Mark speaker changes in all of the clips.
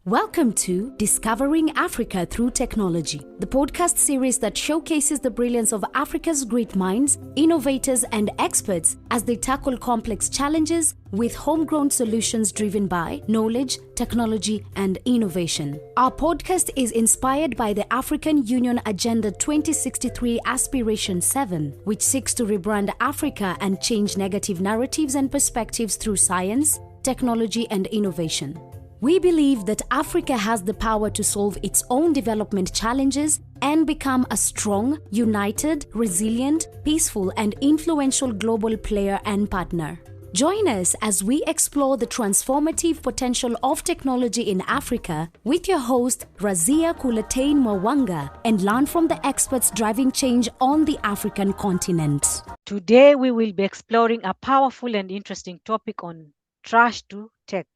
Speaker 1: Welcome to Discovering Africa Through Technology, the podcast series that showcases the brilliance of Africa's great minds, innovators, and experts as they tackle complex challenges with homegrown solutions driven by knowledge, technology, and innovation. Our podcast is inspired by the African Union Agenda 2063 Aspiration 7, which seeks to rebrand Africa and change negative narratives and perspectives through science, technology, and innovation. We believe that Africa has the power to solve its own development challenges and become a strong, united, resilient, peaceful, and influential global player and partner. Join us as we explore the transformative potential of technology in Africa with your host, Razia Kulatain Mwanga, and learn from the experts driving change on the African continent.
Speaker 2: Today, we will be exploring a powerful and interesting topic on trash to tech.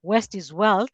Speaker 2: Waste is wealth,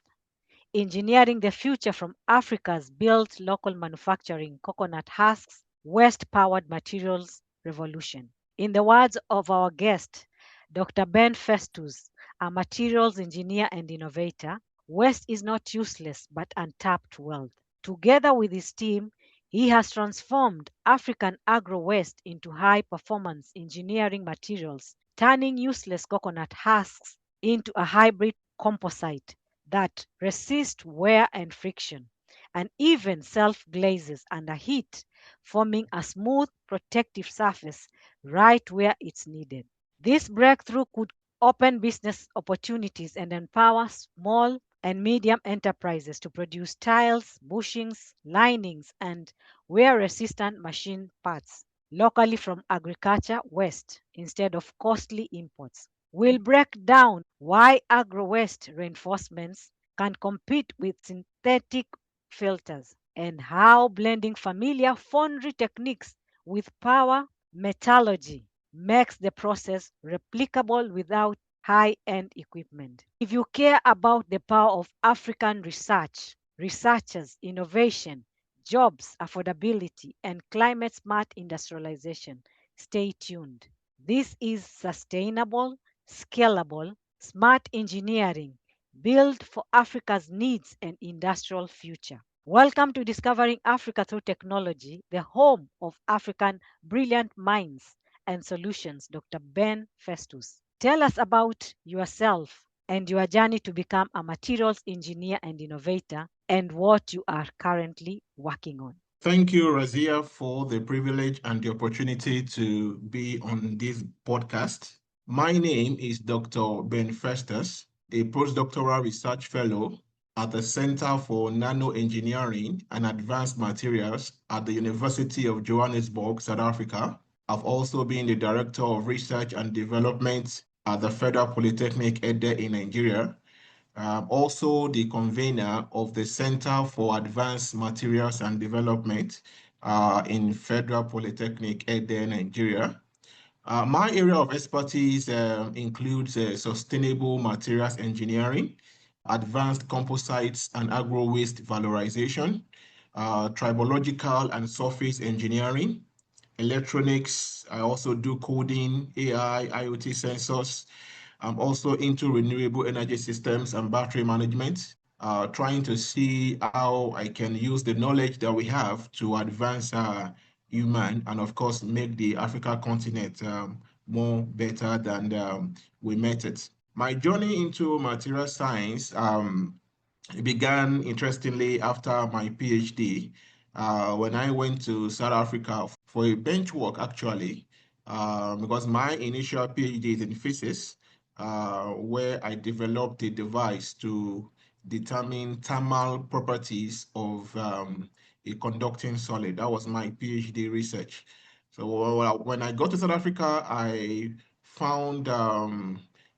Speaker 2: engineering the future from Africa's built local manufacturing coconut husks, waste-powered materials revolution. In the words of our guest, Dr. Ben Festus, a materials engineer and innovator, waste is not useless but untapped wealth. Together with his team, he has transformed African agro-waste into high-performance engineering materials, turning useless coconut husks into a hybrid composite that resists wear and friction, and even self-glazes under heat, forming a smooth, protective surface right where it's needed. This breakthrough could open business opportunities and empower small and medium enterprises to produce tiles, bushings, linings, and wear-resistant machine parts locally from agriculture waste instead of costly imports. We'll break down why agro-waste reinforcements can compete with synthetic filters and how blending familiar foundry techniques with power metallurgy makes the process replicable without high-end equipment. If you care about the power of African researchers, innovation, jobs, affordability, and climate-smart industrialization, stay tuned. This is sustainable, scalable, smart engineering built for Africa's needs and industrial future. Welcome to Discovering Africa Through Technology, the home of African brilliant minds and solutions, Dr. Ben Festus. Tell us about yourself and your journey to become a materials engineer and innovator and what you are currently working on.
Speaker 3: Thank you, Razia, for the privilege and the opportunity to be on this podcast. My name is Dr. Ben Festus, a postdoctoral research fellow at the Center for Nanoengineering and Advanced Materials at the University of Johannesburg, South Africa. I've also been the Director of Research and Development at the Federal Polytechnic in Nigeria. Also the convener of the Center for Advanced Materials and Development in Federal Polytechnic in Nigeria. My area of expertise includes sustainable materials engineering, advanced composites and agro-waste valorization, tribological and surface engineering, electronics. I also do coding, AI, IoT sensors. I'm also into renewable energy systems and battery management, trying to see how I can use the knowledge that we have to advance human and, of course, make the Africa continent more better than we met it. My journey into material science began, interestingly, after my PhD, when I went to South Africa for a bench work, actually, because my initial PhD is in physics, where I developed a device to determine thermal properties of a conducting solid. That was my PhD research. So when I got to South Africa, I found a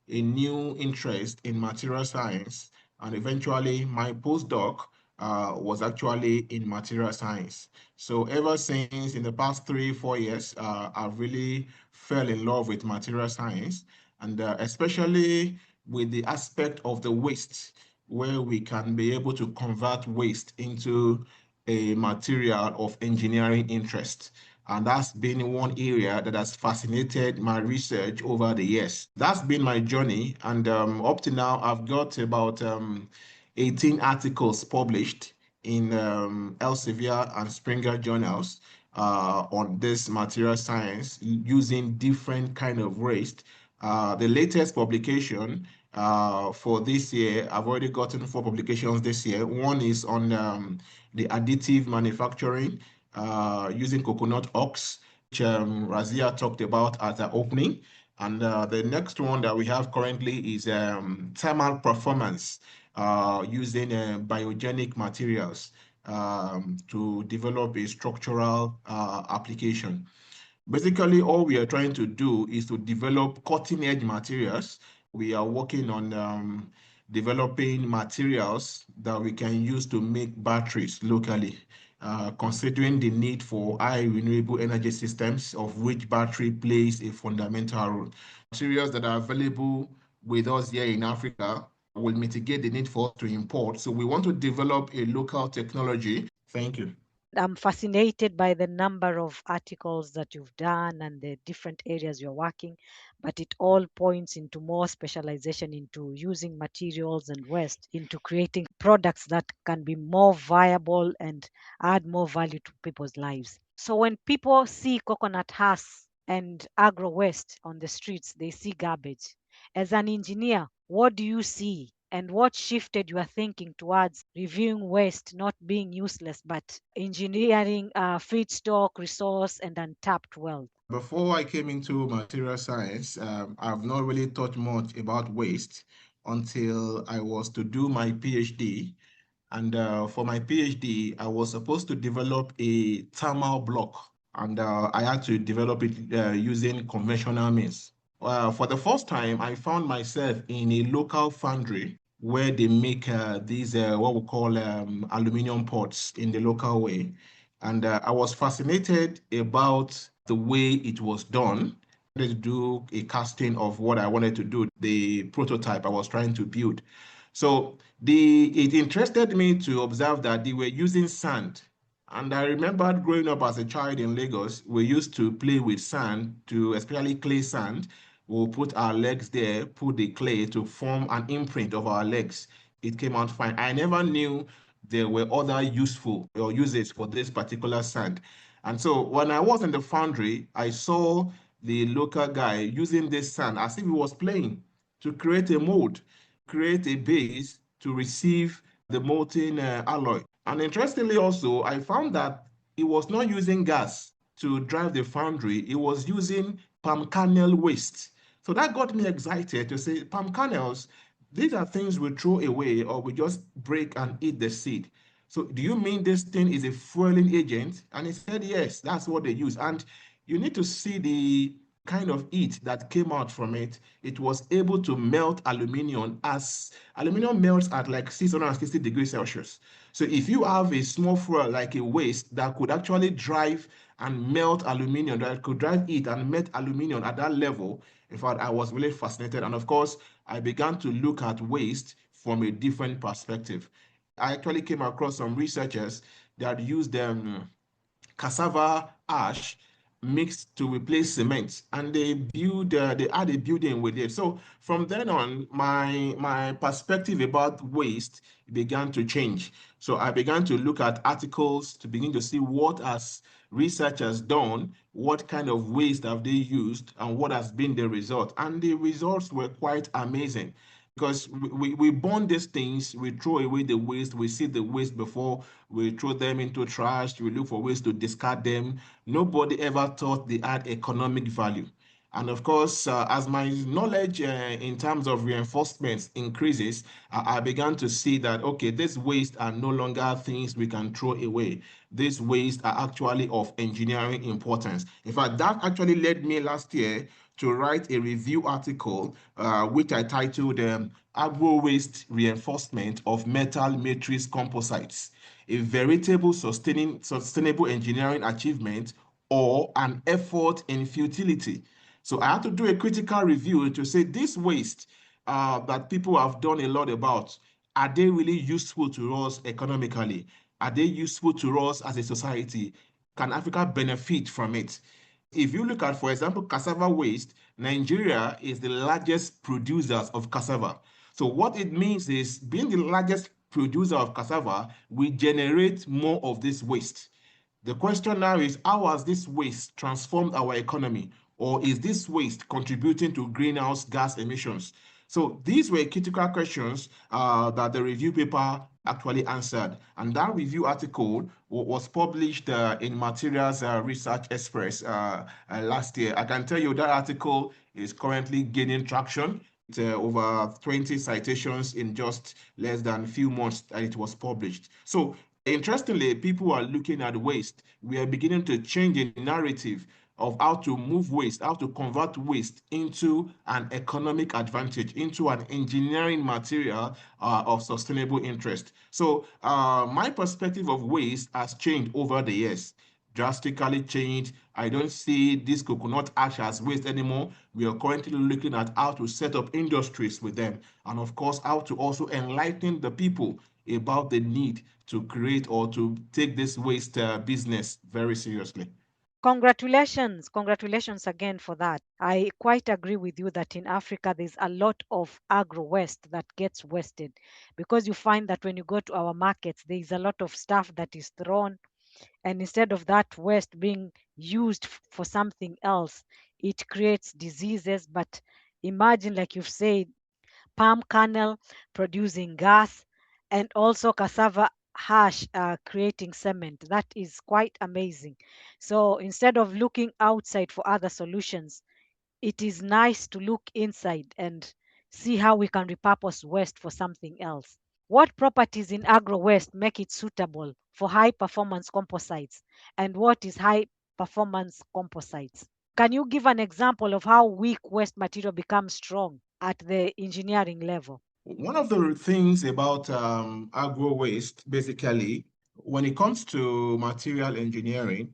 Speaker 3: new interest in material science, and eventually my postdoc was actually in material science. So ever since, in the past 3-4 years, I've really fell in love with material science, and especially with the aspect of the waste, where we can be able to convert waste into a material of engineering interest. And that's been one area that has fascinated my research over the years. That's been my journey. And up to now, I've got about 18 articles published in Elsevier and Springer journals on this material science using different kind of waste. The latest publication for this year, I've already gotten 4 publications this year. One is on the additive manufacturing using coconut husks, which Razia talked about at the opening. And the next one that we have currently is thermal performance using biogenic materials to develop a structural application. Basically, all we are trying to do is to develop cutting-edge materials. We are working on developing materials that we can use to make batteries locally, considering the need for high renewable energy systems, of which battery plays a fundamental role. Materials that are available with us here in Africa will mitigate the need for us to import. So we want to develop a local technology. Thank you.
Speaker 2: I'm fascinated by the number of articles that you've done and the different areas you're working, but it all points into more specialization into using materials and waste into creating products that can be more viable and add more value to people's lives. So when people see coconut husks and agro waste on the streets, they see garbage. As an engineer, what do you see? And what shifted your thinking towards reviewing waste not being useless, but engineering feedstock, resource, and untapped wealth?
Speaker 3: Before I came into material science, I've not really thought much about waste until I was to do my PhD. And for my PhD, I was supposed to develop a thermal block, and I had to develop it using conventional means. For the first time, I found myself in a local foundry where they make these what we call aluminum pots in the local way. And I was fascinated about the way it was done. I wanted to do a casting of what I wanted to do, the prototype I was trying to build. So it interested me to observe that they were using sand. And I remembered growing up as a child in Lagos, we used to play with sand, especially clay sand. We'll put our legs there, put the clay to form an imprint of our legs. It came out fine. I never knew there were other useful or uses for this particular sand. And so when I was in the foundry, I saw the local guy using this sand as if he was playing to create a mold, create a base to receive the molten alloy. And interestingly also, I found that he was not using gas to drive the foundry. He was using palm kernel waste. So that got me excited to say, palm kernels, these are things we throw away or we just break and eat the seed. So do you mean this thing is a fueling agent? And he said, yes, that's what they use. And you need to see the kind of heat that came out from it. It was able to melt aluminium as aluminium melts at like 660 degrees Celsius. So if you have a small fuel like a waste that could actually drive and melt aluminium, that could drive it and melt aluminium at that level, in fact, I was really fascinated. And of course, I began to look at waste from a different perspective. I actually came across some researchers that used cassava ash mixed to replace cement, and they add a building with it. So from then on, my perspective about waste began to change. So I began to look at articles to begin to see what has researchers done, what kind of waste have they used, and what has been the result. And the results were quite amazing because we burn these things, we throw away the waste, we see the waste before we throw them into trash, we look for ways to discard them. Nobody ever thought they had economic value. And of course, as my knowledge in terms of reinforcements increases, I began to see that, okay, these waste are no longer things we can throw away. These waste are actually of engineering importance. In fact, that actually led me last year to write a review article, which I titled Agro-Waste Reinforcement of Metal Matrix Composites, a veritable sustainable engineering achievement or an effort in futility. So I had to do a critical review to say this waste that people have done a lot about, are they really useful to us economically? Are they useful to us as a society? Can Africa benefit from it? If you look at, for example, cassava waste, Nigeria is the largest producers of cassava. So what it means is being the largest producer of cassava, we generate more of this waste. The question now is, how has this waste transformed our economy? Or is this waste contributing to greenhouse gas emissions? So these were critical questions that the review paper actually answered. And that review article was published in Materials Research Express last year. I can tell you that article is currently gaining traction. Over 20 citations in just less than a few months that it was published. So interestingly, people are looking at waste. We are beginning to change the narrative of how to move waste, how to convert waste into an economic advantage, into an engineering material of sustainable interest. So my perspective of waste has changed over the years, drastically changed. I don't see this coconut ash as waste anymore. We are currently looking at how to set up industries with them, and of course, how to also enlighten the people about the need to create or to take this waste business very seriously.
Speaker 2: Congratulations again for that. I quite agree with you that in Africa there's a lot of agro waste that gets wasted, because you find that when you go to our markets, there is a lot of stuff that is thrown, and instead of that waste being used for something else, it creates diseases. But imagine, like you've said, palm kernel producing gas, and also cassava hash creating cement. That is quite amazing. So instead of looking outside for other solutions, it is nice to look inside and see how we can repurpose waste for something else. What properties in agro waste make it suitable for high performance composites, and what is high performance composites? Can you give an example of how weak waste material becomes strong at the engineering level?
Speaker 3: One of the things about agro waste, basically, when it comes to material engineering,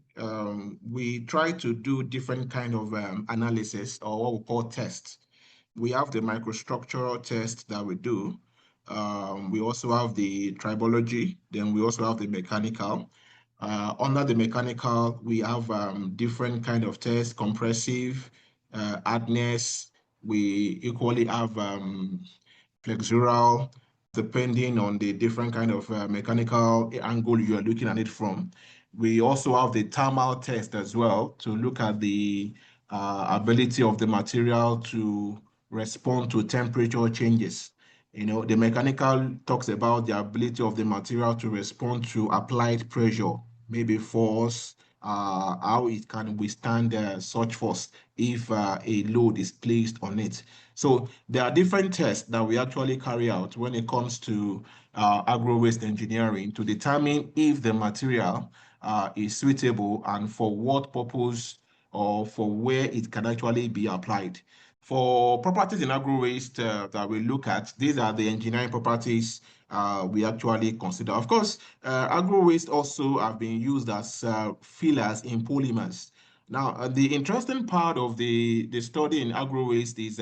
Speaker 3: we try to do different kind of analysis, or what we call tests. We have the microstructural test that we do. We also have the tribology, then we also have the mechanical. Under the mechanical, we have different kind of tests, compressive, hardness. We equally have flexural, depending on the different kind of mechanical angle you are looking at it from. We also have the thermal test as well to look at the ability of the material to respond to temperature changes. You know, the mechanical talks about the ability of the material to respond to applied pressure, maybe force, how it can withstand such force if a load is placed on it. So there are different tests that we actually carry out when it comes to agro-waste engineering to determine if the material is suitable and for what purpose or for where it can actually be applied. For properties in agro-waste that we look at, these are the engineering properties we actually consider. Of course, agro-waste also have been used as fillers in polymers. Now, the interesting part of the study in agro-waste is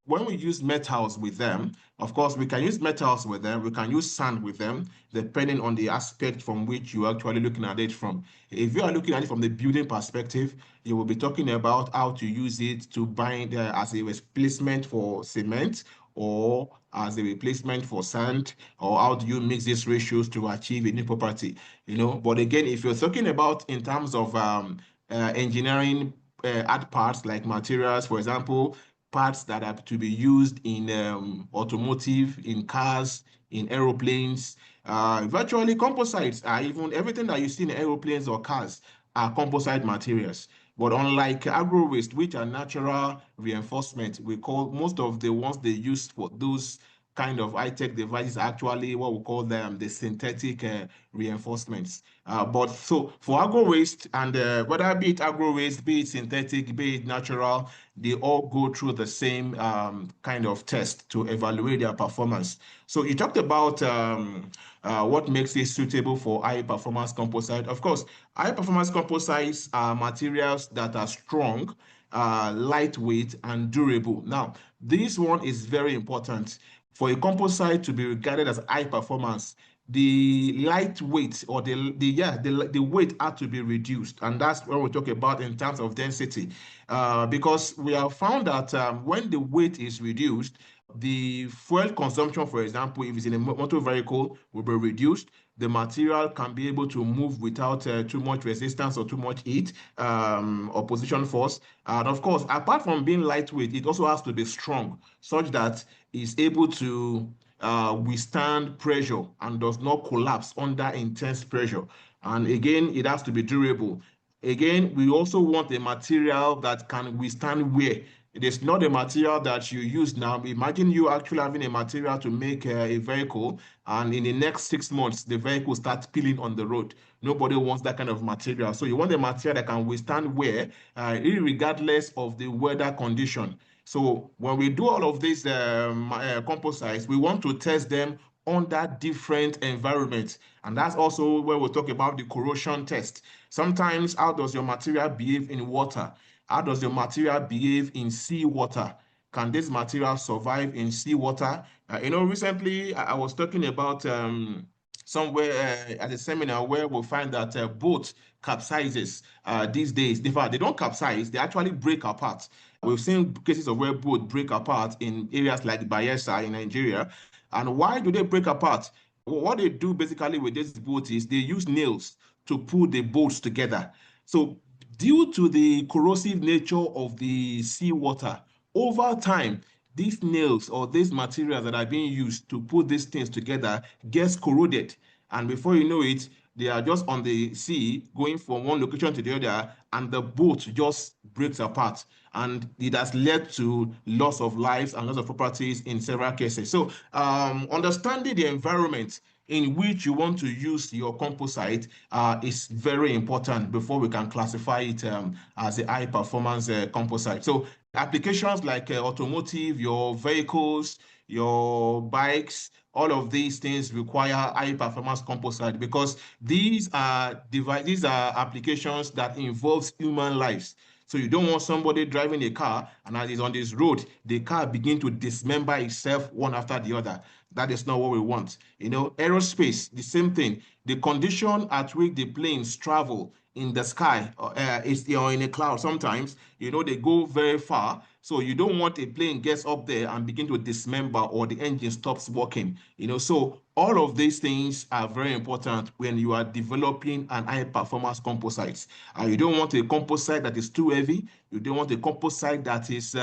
Speaker 3: when we use metals with them. Of course, we can use metals with them, we can use sand with them, depending on the aspect from which you're actually looking at it from. If you are looking at it from the building perspective, you will be talking about how to use it to bind as a replacement for cement, or as a replacement for sand, or how do you mix these ratios to achieve a new property, you know. But again, if you're talking about in terms of engineering add parts like materials, for example, parts that are to be used in automotive, in cars, in aeroplanes, virtually composites are even everything that you see in aeroplanes or cars are composite materials. But unlike agro waste, which are natural reinforcement, we call most of the ones they use for those kind of high-tech devices actually what we call them the synthetic reinforcements. But so for agro waste, and whether be it agro waste, be it synthetic, be it natural, they all go through the same kind of test to evaluate their performance. So you talked about what makes it suitable for high performance composite. Of course, high performance composites are materials that are strong, lightweight, and durable. Now, this one is very important. For a composite to be regarded as high performance, the lightweight or the weight had to be reduced, and that's what we talk about in terms of density, because we have found that when the weight is reduced, The fuel consumption, for example, if it's in a motor vehicle, will be reduced. The material can be able to move without too much resistance or too much heat or position force. And of course, apart from being lightweight, it also has to be strong, such that it's able to withstand pressure and does not collapse under intense pressure. And again, it has to be durable. Again, we also want a material that can withstand wear. It is not a material that you use now. Imagine you actually having a material to make a vehicle, and in the next 6 months, the vehicle starts peeling on the road. Nobody wants that kind of material. So you want a material that can withstand wear, regardless of the weather condition. So when we do all of these composites, we want to test them under different environments. And that's also where we talk about the corrosion test. Sometimes, how does your material behave in water? How does your material behave in seawater? Can this material survive in seawater? Recently I was talking about somewhere at a seminar where we'll find that boat capsizes these days. In fact, they don't capsize, they actually break apart. We've seen cases of where boats break apart in areas like Bayelsa in Nigeria. And why do they break apart? What they do basically with this boat is they use nails to pull the boats together. So due to the corrosive nature of the seawater, over time, these nails or these materials that are being used to put these things together gets corroded. And before you know it, they are just on the sea going from one location to the other, and the boat just breaks apart. And it has led to loss of lives and loss of properties in several cases. So, understanding the environment in which you want to use your composite is very important before we can classify it as a high performance composite. So applications like automotive, your vehicles, your bikes, all of these things require high performance composite because these are applications that involves human lives. So you don't want somebody driving a car and as it's on this road, the car begin to dismember itself one after the other. That is not what we want. Aerospace, the same thing. The condition at which the planes travel in the sky is in a cloud sometimes, they go very far. So you don't want a plane gets up there and begin to dismember or the engine stops working. So all of these things are very important when you are developing an high performance composite. You don't want a composite that is too heavy. You don't want a composite that is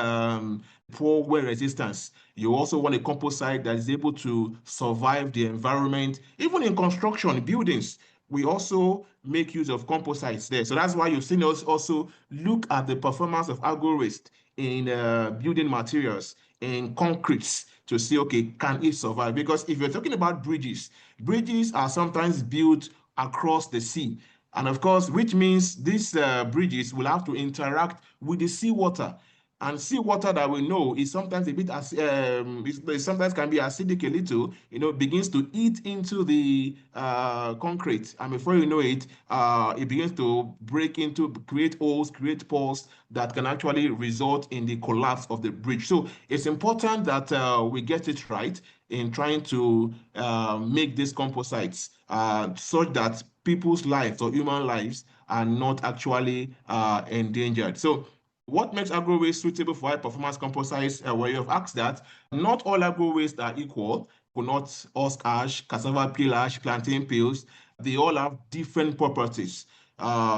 Speaker 3: poor wear resistance. You also want a composite that is able to survive the environment, even in construction, buildings. We also make use of composites there. So that's why you've seen us also look at the performance of agro-waste in building materials, in concretes, to see, okay, can it survive? Because if you're talking about bridges, bridges are sometimes built across the sea. And of course, which means these bridges will have to interact with the seawater. And seawater that we know is sometimes a bit sometimes can be acidic a little, begins to eat into the concrete. And before you know it, it begins to break into, create holes, create pores that can actually result in the collapse of the bridge. So it's important that we get it right in trying to make these composites such that people's lives or human lives are not actually endangered. So what makes agro waste suitable for high performance composites? Where you have asked that, not all agro waste are equal. Coconut husk ash, cassava peel ash, plantain peels, they all have different properties.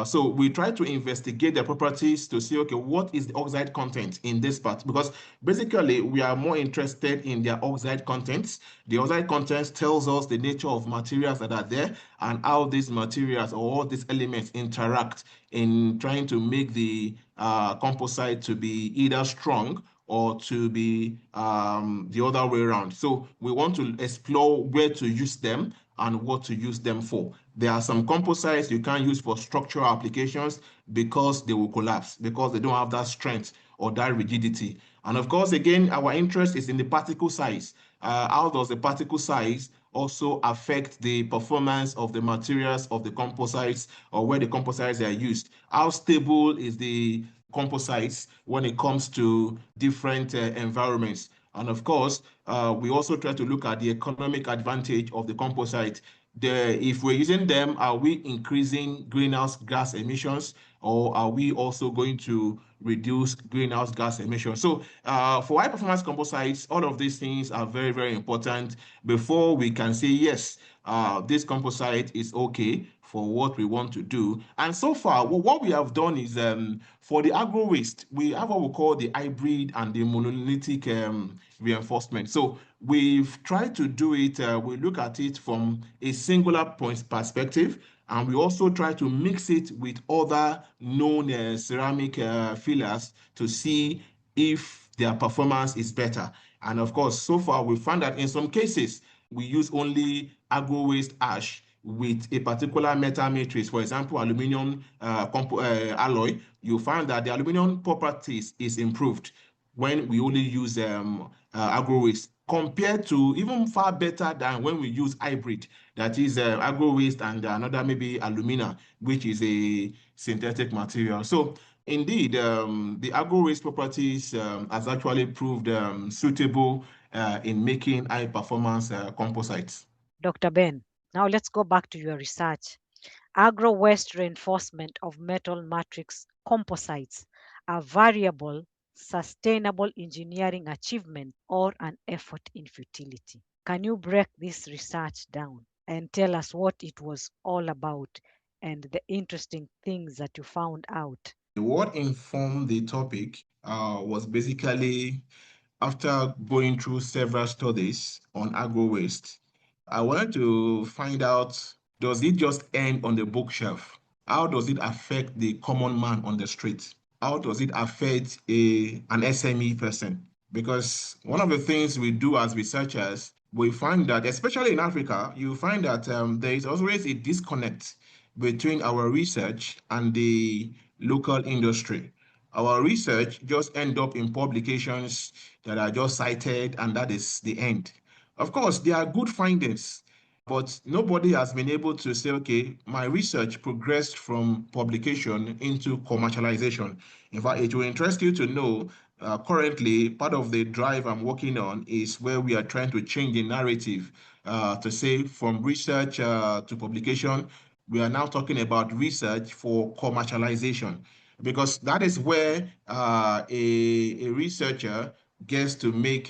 Speaker 3: So we try to investigate the properties to see, okay, what is the oxide content in this part? Because basically we are more interested in their oxide contents. The oxide contents tells us the nature of materials that are there and how these materials or all these elements interact in trying to make the composite to be either strong or to be the other way around. So we want to explore where to use them and what to use them for. There are some composites you can't use for structural applications because they will collapse, because they don't have that strength or that rigidity. And of course, again, our interest is in the particle size. How does the particle size also affect the performance of the materials of the composites or where the composites are used? How stable is the composites when it comes to different environments? And of course, we also try to look at the economic advantage of the composite. If we're using them, are we increasing greenhouse gas emissions, or are we also going to reduce greenhouse gas emissions? So for high performance composites, all of these things are very, very important before we can say, yes, this composite is okay for what we want to do. And so far, what we have done is for the agro waste, we have what we call the hybrid and the monolithic reinforcement. So we've tried to do it, we look at it from a singular point perspective, and we also try to mix it with other known ceramic fillers to see if their performance is better. And of course, so far we found that in some cases, we use only agro waste ash with a particular metal matrix, for example, aluminum alloy. You find that the aluminum properties is improved when we only use agro waste, compared to even far better than when we use hybrid, that is agro waste and another maybe alumina, which is a synthetic material. So indeed, the agro waste properties has actually proved suitable in making high performance composites.
Speaker 2: Dr. Ben, now let's go back to your research. Agro-waste reinforcement of metal matrix composites, a variable, sustainable engineering achievement or an effort in futility. Can you break this research down and tell us what it was all about and the interesting things that you found out?
Speaker 3: What informed the topic was basically, after going through several studies on agro waste, I wanted to find out, does it just end on the bookshelf? How does it affect the common man on the street? How does it affect an SME person? Because one of the things we do as researchers, we find that, especially in Africa, you find that there is always a disconnect between our research and the local industry. Our research just end up in publications that are just cited, and that is the end. Of course, there are good findings, but nobody has been able to say, okay, my research progressed from publication into commercialization. In fact, it will interest you to know currently part of the drive I'm working on is where we are trying to change the narrative to say from research to publication. We are now talking about research for commercialization, because that is where a researcher gets to make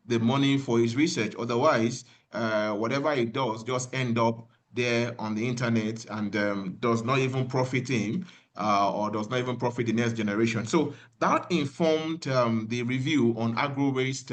Speaker 3: the money for his research. Otherwise, whatever he does just end up there on the internet and does not even profit him or does not even profit the next generation. So that informed the review on agro waste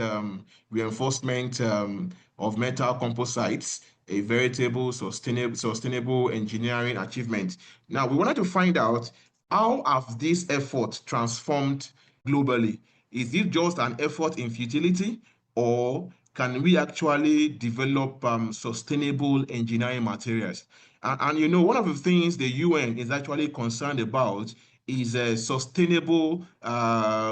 Speaker 3: reinforcement of metal composites, a veritable sustainable engineering achievement. Now, we wanted to find out, how have this effort transformed globally? Is it just an effort in futility, or can we actually develop sustainable engineering materials? And you know, one of the things the UN is actually concerned about is sustainable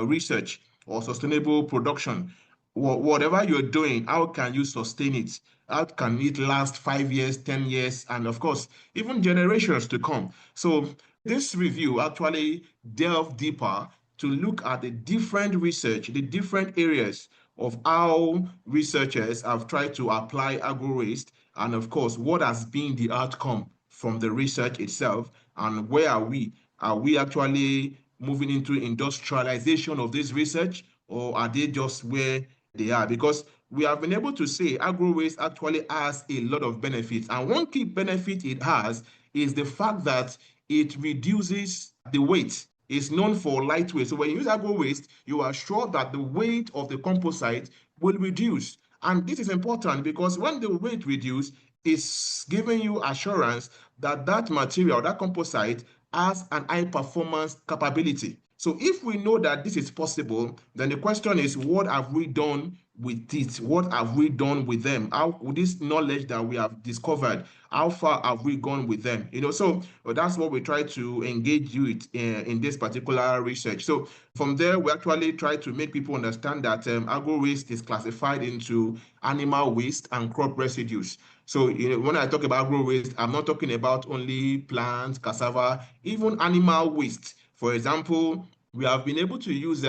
Speaker 3: research or sustainable production. Whatever you're doing, how can you sustain it? How can it last 5 years, 10 years, and of course, even generations to come? So this review actually delved deeper to look at the different research, the different areas of how researchers have tried to apply agro-waste, and of course, what has been the outcome from the research itself, and where are we? Are we actually moving into industrialization of this research, or are they just where they are? Because we have been able to say agro-waste actually has a lot of benefits, and one key benefit it has is the fact that it reduces the weight. It's known for lightweight. So when you use agro waste, you are sure that the weight of the composite will reduce. And this is important because when the weight reduces, it's giving you assurance that that material, that composite, has an high performance capability. So if we know that this is possible, then the question is, what have we done with it? What have we done with them? How, with this knowledge that we have discovered, how far have we gone with them? You know, so that's what we try to engage you with in this particular research. So from there, we actually try to make people understand that agro waste is classified into animal waste and crop residues. So you know, when I talk about agro waste, I'm not talking about only plants, cassava, even animal waste. For example, we have been able to use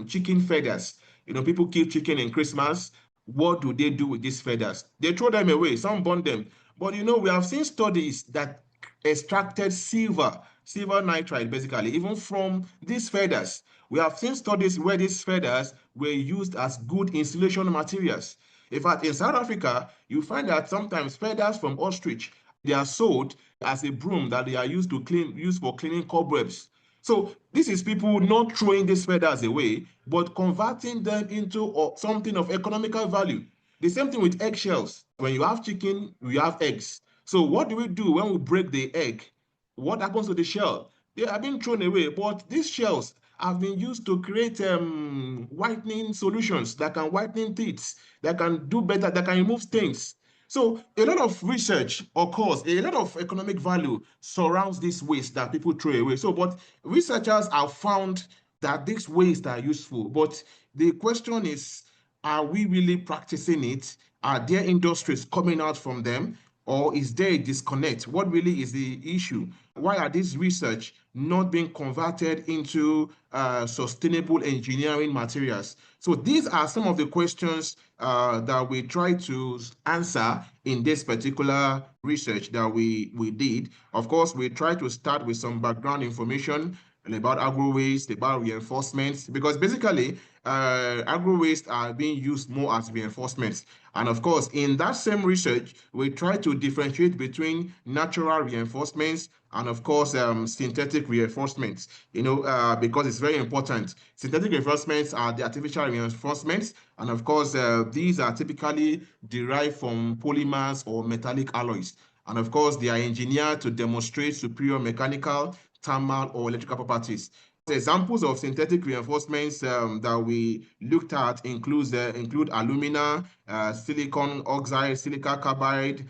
Speaker 3: chicken feathers People kill chicken in Christmas. What do they do with these feathers? They throw them away. Some burn them. But we have seen studies that extracted silver nitride, basically, even from these feathers. We have seen studies where these feathers were used as good insulation materials. In fact, in South Africa, you find that sometimes feathers from ostrich, they are sold as a broom that they are used for cleaning cobwebs. So this is people not throwing these feathers away, but converting them into something of economical value. The same thing with eggshells. When you have chicken, you have eggs. So what do we do when we break the egg? What happens to the shell? They are being thrown away, but these shells have been used to create whitening solutions that can whiten teeth, that can do better, that can remove stains. So a lot of research occurs, a lot of economic value surrounds this waste that people throw away. So, but researchers have found that these waste are useful. But the question is, are we really practicing it? Are there industries coming out from them? Or is there a disconnect? What really is the issue? Why are this research not being converted into sustainable engineering materials? So these are some of the questions that we try to answer in this particular research that we did. Of course, we try to start with some background information about agro-waste, about reinforcements, because basically agro-waste are being used more as reinforcements. And of course, in that same research, we try to differentiate between natural reinforcements and of course synthetic reinforcements, because it's very important. Synthetic reinforcements are the artificial reinforcements, and of course these are typically derived from polymers or metallic alloys, and of course they are engineered to demonstrate superior mechanical, thermal, or electrical properties. Examples of synthetic reinforcements that we looked at include alumina, silicon oxide, silica carbide,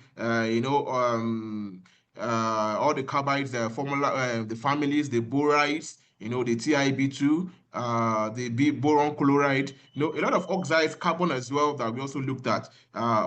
Speaker 3: all the carbides, the families, the borides, the TiB2, the boron chloride, a lot of oxides, carbon as well that we also looked at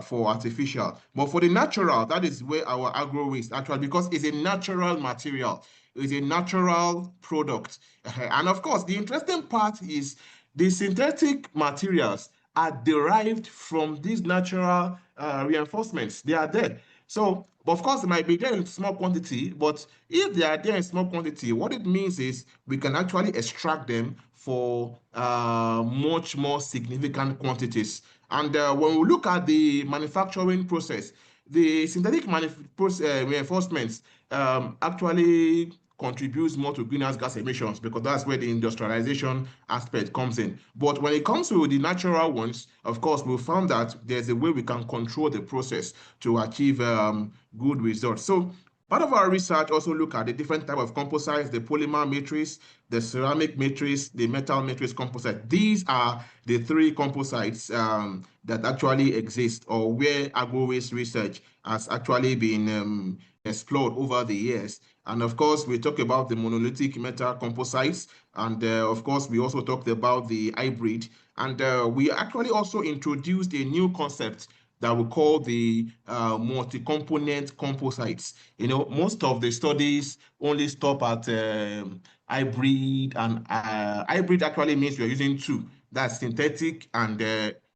Speaker 3: for artificial. But for the natural, that is where our agro waste actually, because it's a natural material, it's a natural product. And of course, the interesting part is the synthetic materials are derived from these natural reinforcements. They are there. So, of course, they might be there in small quantity, but if they are there in small quantity, what it means is we can actually extract them for much more significant quantities. And when we look at the manufacturing process, the synthetic reinforcements actually contributes more to greenhouse gas emissions because that's where the industrialization aspect comes in. But when it comes to the natural ones, of course, we found that there's a way we can control the process to achieve good results. So part of our research also look at the different type of composites, the polymer matrix, the ceramic matrix, the metal matrix composite. These are the three composites that actually exist, or where agro-waste research has actually been explored over the years. And of course, we talk about the monolithic metal composites. And of course, we also talked about the hybrid. And we actually also introduced a new concept that we call the multi-component composites. Most of the studies only stop at hybrid, and hybrid actually means you're using two. That's synthetic and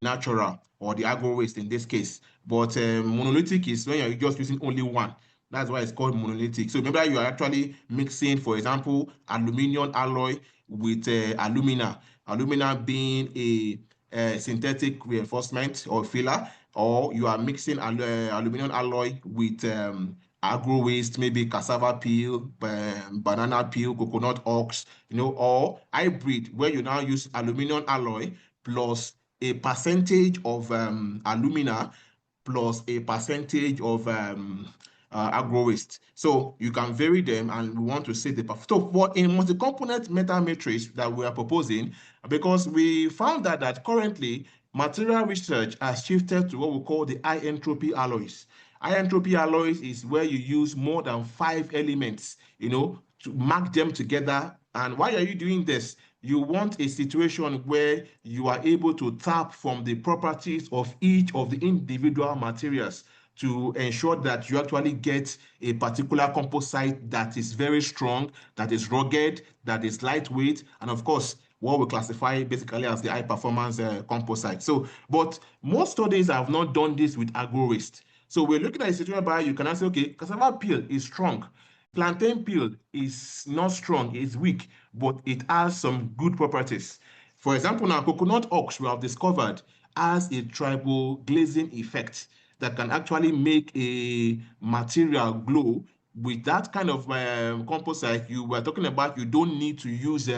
Speaker 3: natural, or the agro waste in this case. But monolithic is when you're just using only one. That's why it's called monolithic. So remember, you are actually mixing, for example, aluminum alloy with alumina. Alumina being a synthetic reinforcement or filler, or you are mixing aluminum alloy with agro waste, maybe cassava peel, banana peel, coconut hulks, or hybrid, where you now use aluminum alloy plus a percentage of alumina plus a percentage of agro waste. So you can vary them, and we want to see the performance. So for a multi-component metal matrix that we are proposing, because we found that currently material research has shifted to what we call the high entropy alloys. High entropy alloys is where you use more than 5 elements, to mark them together. And why are you doing this? You want a situation where you are able to tap from the properties of each of the individual materials to ensure that you actually get a particular composite that is very strong, that is rugged, that is lightweight, and of course, what we classify basically as the high performance composite. So, but most studies have not done this with agro waste. So we're looking at a situation where you can say, okay, cassava peel is strong. Plantain peel is not strong, it's weak, but it has some good properties. For example, now coconut husk we have discovered has a tribal glazing effect that can actually make a material glow. With that kind of composite you were talking about, you don't need to use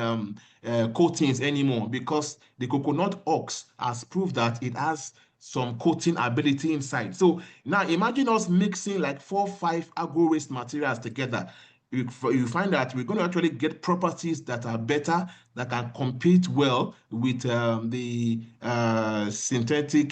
Speaker 3: coatings anymore, because the coconut husk has proved that it has some coating ability inside. So now imagine us mixing like 4 5 agro waste materials together. You find that we're going to actually get properties that are better, that can compete well with the synthetic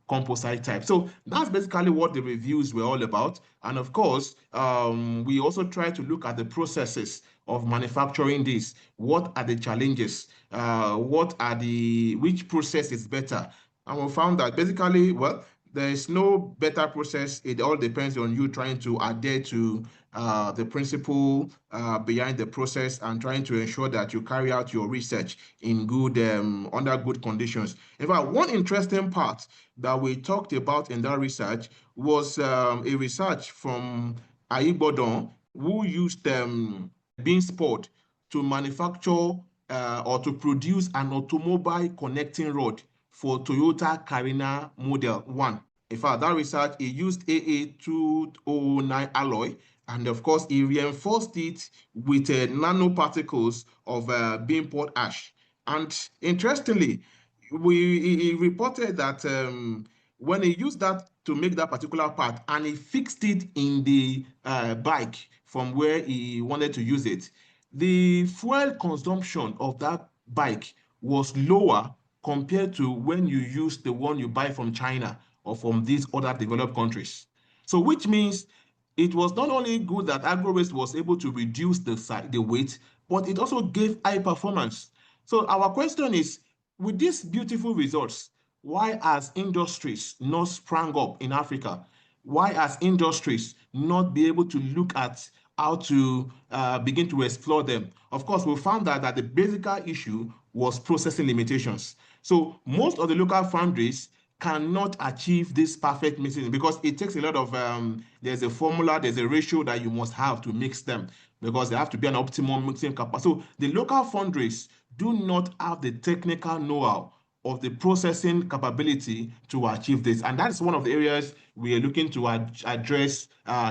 Speaker 3: composite type. So that's basically what the reviews were all about. And of course, we also try to look at the processes of manufacturing this. What are the challenges? Which process is better? And we found that basically, well, there is no better process. It all depends on you trying to adhere to the principle behind the process and trying to ensure that you carry out your research in good under good conditions. In fact, one interesting part that we talked about in that research was a research from Aibodon, who used bean spot to manufacture or to produce an automobile connecting rod for Toyota Carina Model 1. In fact, that research, it used AA209 alloy, and of course, he reinforced it with nanoparticles of beanpot ash. And interestingly, he reported that when he used that to make that particular part and he fixed it in the bike from where he wanted to use it, the fuel consumption of that bike was lower compared to when you use the one you buy from China or from these other developed countries. So which means it was not only good that agro-waste was able to reduce the weight, but it also gave high performance. So our question is, with these beautiful results, why has industries not sprung up in Africa? Why has industries not be able to look at how to begin to explore them? Of course, we found that the basic issue was processing limitations. So most of the local foundries cannot achieve this perfect mixing because it takes a lot of there's a formula, there's a ratio that you must have to mix them, because they have to be an optimum mixing capacity. So the local foundries do not have the technical know-how of the processing capability to achieve this, and that's one of the areas we are looking to address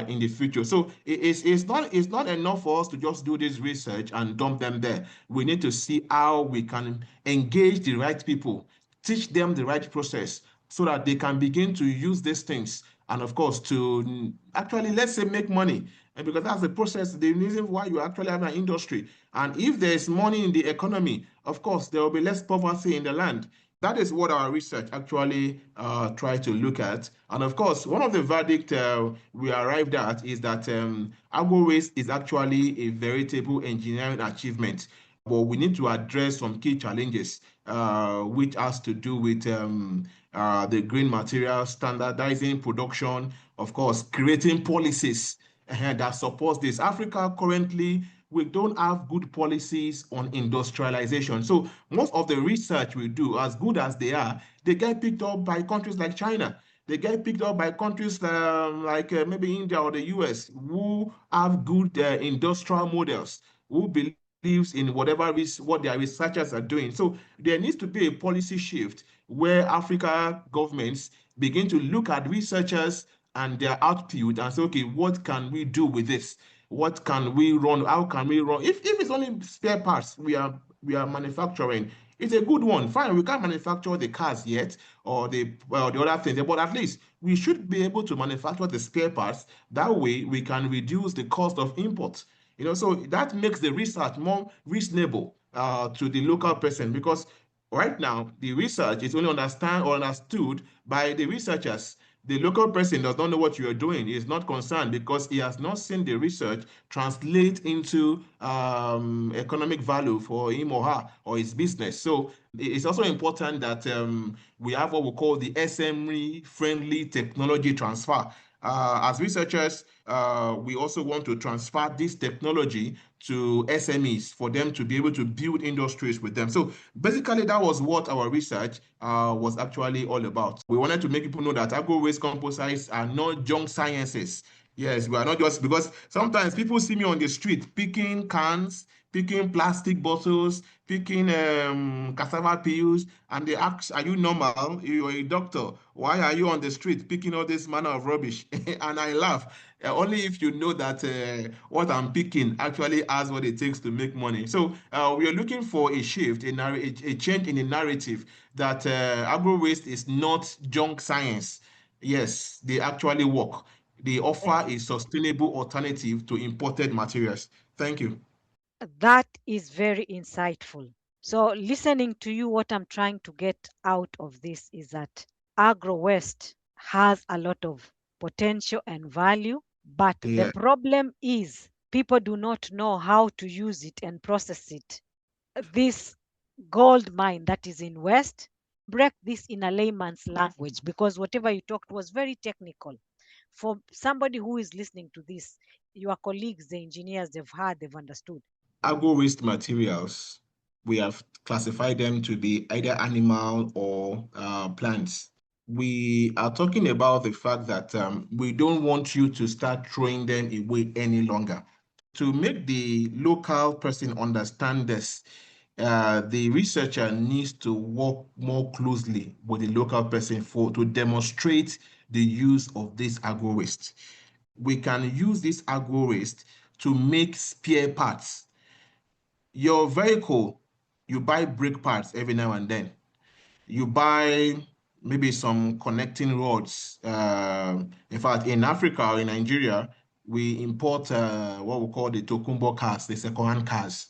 Speaker 3: in the future. So it's not enough for us to just do this research and dump them there. We need to see how we can engage the right people, teach them the right process, so that they can begin to use these things, and of course to actually, let's say, make money. And because that's the process, the reason why you actually have an industry. And if there's money in the economy, of course there will be less poverty in the land. That is what our research actually try to look at. And of course, one of the verdict we arrived at is that agro-waste is actually a veritable engineering achievement. But we need to address some key challenges, which has to do with the green material, standardizing production, of course, creating policies that supports this. Africa currently, we don't have good policies on industrialization. So most of the research we do, as good as they get picked up by countries like China. They get picked up by countries like maybe India or the US, who have good industrial models, who believes in what their researchers are doing. So there needs to be a policy shift where Africa governments begin to look at researchers and their output and say, okay, what can we do with this? What can we run? How can we run? If it's only spare parts we are manufacturing, it's a good one. Fine, we can't manufacture the cars yet or the other things, but at least we should be able to manufacture the spare parts. That way, we can reduce the cost of import. So that makes the research more reasonable to the local person, because right now the research is only understood by the researchers. The local person does not know what you are doing. He is not concerned because he has not seen the research translate into economic value for him or her or his business. So it's also important that we have what we call the SME-friendly technology transfer. As researchers, we also want to transfer this technology to SMEs for them to be able to build industries with them. So basically, that was what our research was actually all about. We wanted to make people know that agro-waste composites are not junk sciences. Yes, we are not just, because sometimes people see me on the street picking cans, picking plastic bottles, picking cassava peels, and they ask, are you normal? You're a doctor. Why are you on the street picking all this manner of rubbish? And I laugh. Only if you know that what I'm picking actually has what it takes to make money. So we are looking for a shift, a change in the narrative that agro-waste is not junk science. Yes, they actually work. They offer a sustainable alternative to imported materials. Thank you.
Speaker 2: That is very insightful. So, listening to you, what I'm trying to get out of this is that agro waste has a lot of potential and value, but the
Speaker 3: Yeah.
Speaker 2: problem is people do not know how to use it and process it. This gold mine that is in West, break this in a layman's language, because whatever you talked was very technical. For somebody who is listening to this, your colleagues, the engineers, they've heard, they've understood.
Speaker 3: Agro-waste materials, we have classified them to be either animal or plants. We are talking about the fact that we don't want you to start throwing them away any longer. To make the local person understand this, the researcher needs to work more closely with the local person to demonstrate the use of this agro waste. We can use this agro waste to make spare parts. Your vehicle, you buy brake parts every now and then. You buy maybe some connecting rods. In fact, in Africa or in Nigeria, we import what we call the Tokumbo cars, the second-hand cars.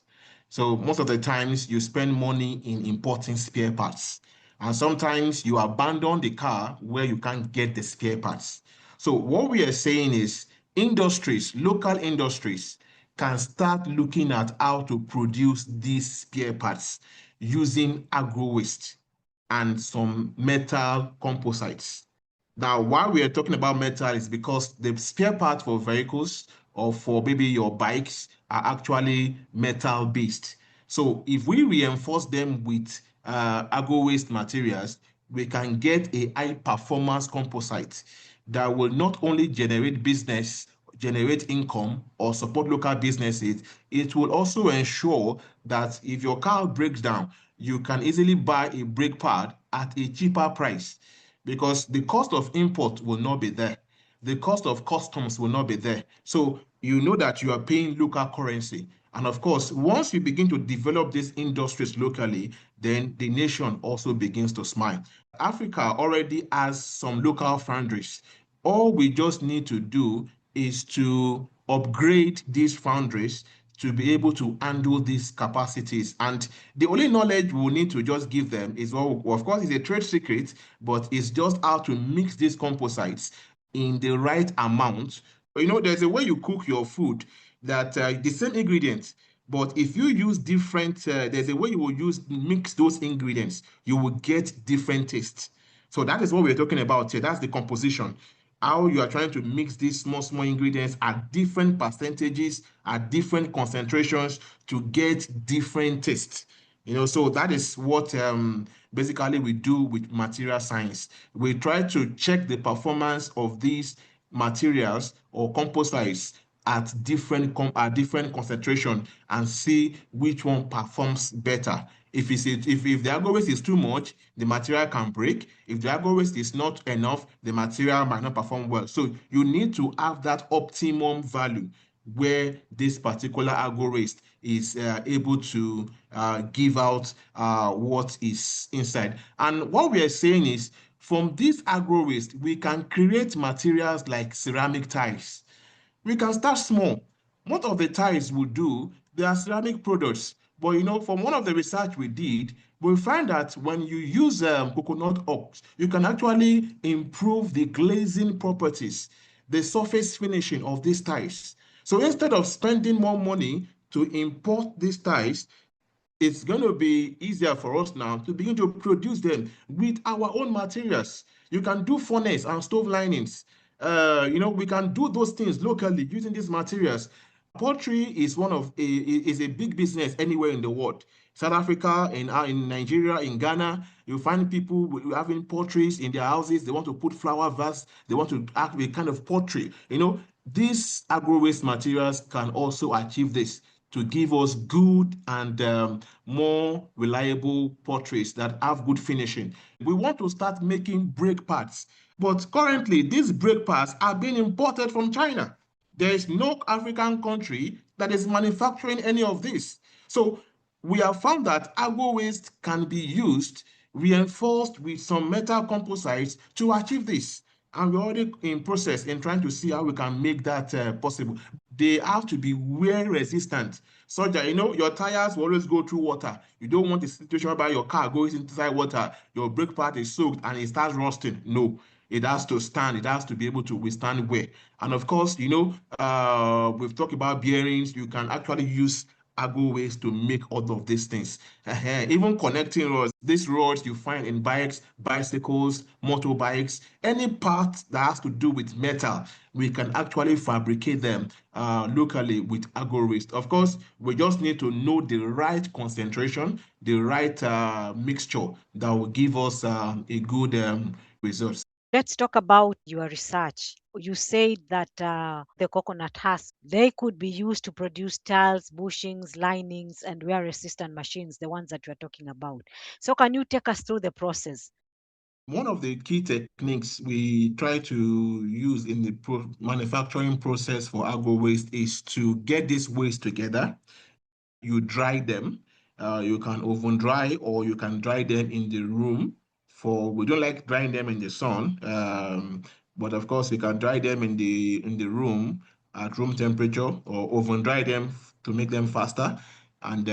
Speaker 3: So most of the times you spend money in importing spare parts. And sometimes you abandon the car where you can't get the spare parts. So what we are saying is industries, local industries, can start looking at how to produce these spare parts using agro waste and some metal composites. Now, why we are talking about metal is because the spare parts for vehicles or for maybe your bikes are actually metal based. So if we reinforce them with agro waste materials, we can get a high performance composite that will not only generate business, generate income, or support local businesses. It will also ensure that if your car breaks down, you can easily buy a brake pad at a cheaper price, because the cost of import will not be there. The cost of customs will not be there. So you know that you are paying local currency. And of course, once you begin to develop these industries locally, then the nation also begins to smile. Africa already has some local foundries. All we just need to do is to upgrade these foundries to be able to handle these capacities. And the only knowledge we will need to just give them is, well, of course, it's a trade secret, but it's just how to mix these composites in the right amount. You know, there's a way you cook your food that the same ingredients, but if you use different, there's a way you will use mix those ingredients, you will get different tastes. So that is what we're talking about here. That's the composition. How you are trying to mix these small ingredients at different percentages, at different concentrations to get different tastes. You know, so that is what basically we do with material science. We try to check the performance of these materials or composites at different concentration and see which one performs better. If the algo waste is too much, the material can break. If the algo waste is not enough, the material might not perform well. So you need to have that optimum value where this particular algo waste is able to give out what is inside. And what we are saying is, from this agro waste, we can create materials like ceramic tiles. We can start small. Most of the tiles we do, they are ceramic products. But you know, from one of the research we did, we find that when you use coconut husk, you can actually improve the glazing properties, the surface finishing of these tiles. So instead of spending more money to import these tiles, it's going to be easier for us now to begin to produce them with our own materials. You can do furnace and stove linings. We can do those things locally using these materials. Poultry is is a big business anywhere in the world. South Africa, in Nigeria, in Ghana, you find people having poultries in their houses. They want to put flower vase. They want to act a kind of poultry. These agro-waste materials can also achieve this to give us good and more reliable portraits that have good finishing. We want to start making brake pads, but currently these brake pads are being imported from China. There is no African country that is manufacturing any of this. So we have found that agro waste can be used, reinforced with some metal composites to achieve this. And we're already in process in trying to see how we can make that possible. They have to be wear resistant, so that your tires will always go through water. You don't want a situation whereby your car goes inside water, your brake pad is soaked and it starts rusting. No, it has to stand. It has to be able to withstand wear. And of course, we've talked about bearings. You can actually use agro waste to make all of these things. Even connecting rods, these rods you find in bikes, bicycles, motorbikes, any part that has to do with metal, we can actually fabricate them locally with agro waste. Of course, we just need to know the right concentration, the right mixture that will give us a good result.
Speaker 2: Let's talk about your research. You said that the coconut husk, they could be used to produce tiles, bushings, linings, and wear-resistant machines, the ones that you're talking about. So can you take us through the process?
Speaker 3: One of the key techniques we try to use in the manufacturing process for agro waste is to get this waste together. You dry them. You can oven dry or you can dry them in the room. We don't like drying them in the sun, but of course we can dry them in the room at room temperature or oven dry them to make them faster. And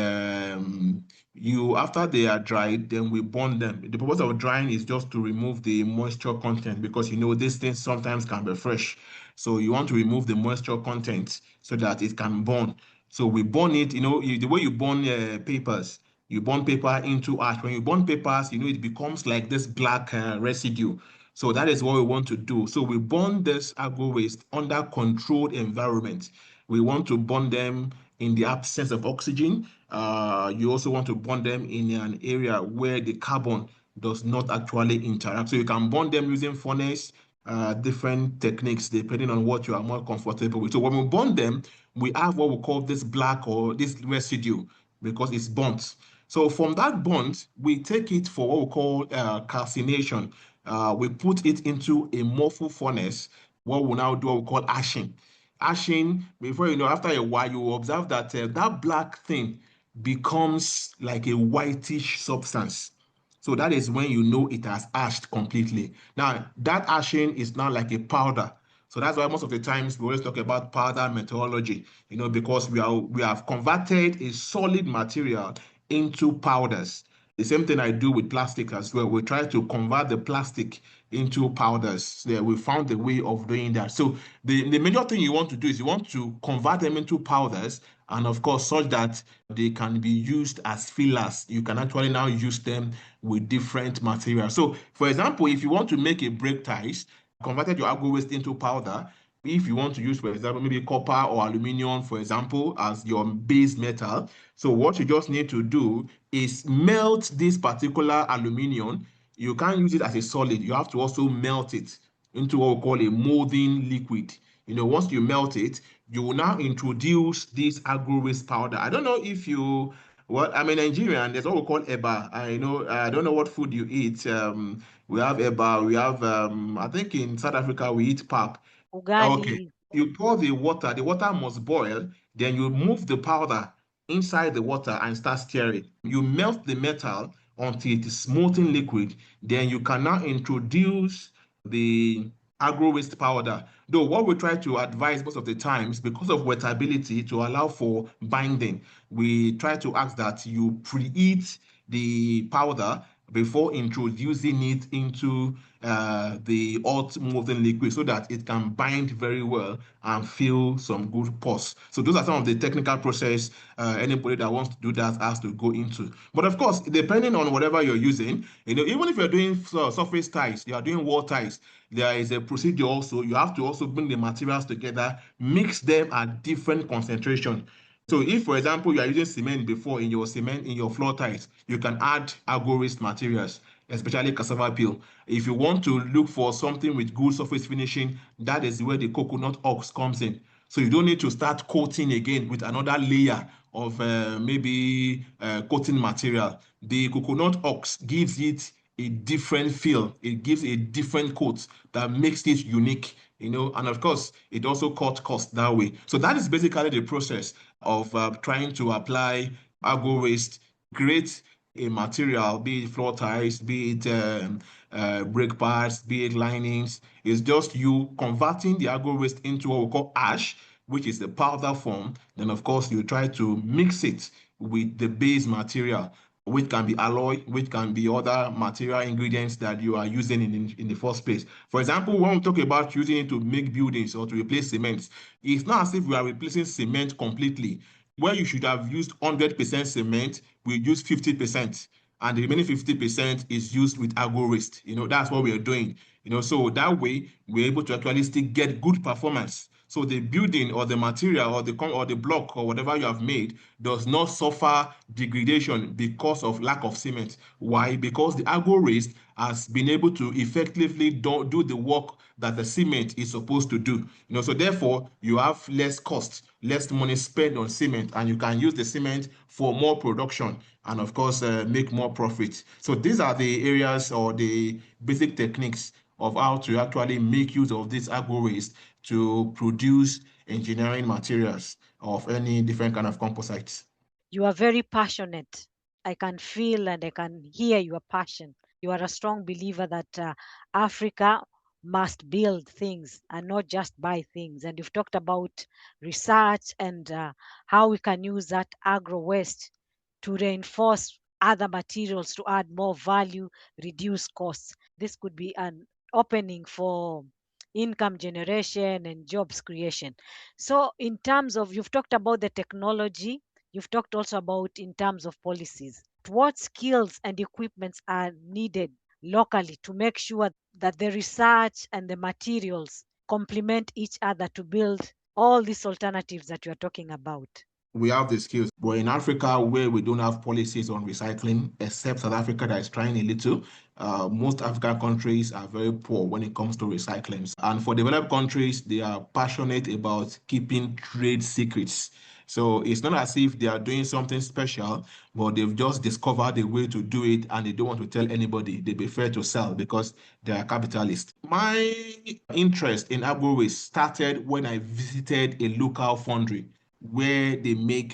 Speaker 3: after they are dried, then we burn them. The purpose of drying is just to remove the moisture content because these things sometimes can be fresh. So you want to remove the moisture content so that it can burn. So we burn it, the way you burn papers, you burn paper into ash. When you burn papers, it becomes like this black residue. So that is what we want to do. So we burn this agro waste under controlled environment. We want to burn them in the absence of oxygen. You also want to burn them in an area where the carbon does not actually interact. So you can burn them using furnace, different techniques depending on what you are more comfortable with. So when we burn them, we have what we call this black or this residue because it's burnt. So from that burnt, we take it for what we call calcination. We put it into a morpho furnace. What we now do, what we call ashing. Ashing, before after a while, you will observe that that black thing becomes like a whitish substance. So that is when you know it has ashed completely. Now, that ashing is now like a powder. So that's why most of the times we always talk about powder methodology, because we have converted a solid material into powders. The same thing I do with plastic as well. We try to convert the plastic into powders. So we found a way of doing that. So the major thing you want to do is you want to convert them into powders, and of course, such that they can be used as fillers. You can actually now use them with different materials. So, for example, if you want to make a brake ties, converted your agro waste into powder. If you want to use, for example, maybe copper or aluminum, for example, as your base metal, so what you just need to do is melt this particular aluminum. You can't use it as a solid. You have to also melt it into what we call a molding liquid. Once you melt it, you will now introduce this agro waste powder. I don't know if you, well, I'm a Nigerian. There's what we call eba. I don't know what food you eat. We have eba. We have, I think in South Africa we eat pap. Okay.
Speaker 2: Ugali.
Speaker 3: You pour the water. The water must boil. Then you move the powder inside the water and start stirring. You melt the metal until it is molten liquid. Then you can now introduce the agro waste powder. Though what we try to advise most of the times, because of wettability, to allow for binding, we try to ask that you preheat the powder before introducing it into the hot molten liquid so that it can bind very well and fill some good pores. So those are some of the technical process anybody that wants to do that has to go into. But of course, depending on whatever you're using, even if you're doing surface ties, you are doing wall ties, there is a procedure also. You have to also bring the materials together, mix them at different concentration. So if, for example, you are using cement before in your floor tiles, you can add agro-waste materials, especially cassava peel. If you want to look for something with good surface finishing, that is where the coconut husks comes in. So you don't need to start coating again with another layer of maybe coating material. The coconut husks gives it a different feel. It gives a different coat that makes it unique, and of course, it also cut cost that way. So that is basically the process of trying to apply agro waste, create a material, be it floor tiles, be it brake pads, be it linings. It's just you converting the agro waste into what we call ash, which is the powder form. Then, of course, you try to mix it with the base material, which can be alloy, which can be other material ingredients that you are using in the first place. For example, when we talk about using it to make buildings or to replace cement, it's not as if we are replacing cement completely. Where you should have used 100% cement, we use 50%, and the remaining 50% is used with agro waste. That's what we are doing. So that way we're able to actually still get good performance. So the building or the material or the block or whatever you have made does not suffer degradation because of lack of cement. Why? Because the agro waste has been able to effectively do the work that the cement is supposed to do. So therefore you have less cost, less money spent on cement, and you can use the cement for more production and of course make more profit. So these are the areas or the basic techniques of how to actually make use of this agro waste to produce engineering materials of any different kind of composites.
Speaker 2: You are very passionate. I can feel and I can hear your passion. You are a strong believer that Africa must build things and not just buy things. And you've talked about research and how we can use that agro waste to reinforce other materials to add more value, reduce costs. This could be an opening for income generation and jobs creation. So, in terms of, you've talked about the technology, you've talked also about in terms of policies. What skills and equipments are needed locally to make sure that the research and the materials complement each other to build all these alternatives that you're talking about?
Speaker 3: We have the skills, but in Africa, where we don't have policies on recycling, except South Africa that is trying a little, most African countries are very poor when it comes to recycling. And for developed countries, they are passionate about keeping trade secrets. So it's not as if they are doing something special, but they've just discovered a way to do it and they don't want to tell anybody. They prefer to sell because they are capitalists. My interest in agro waste started when I visited a local foundry where they make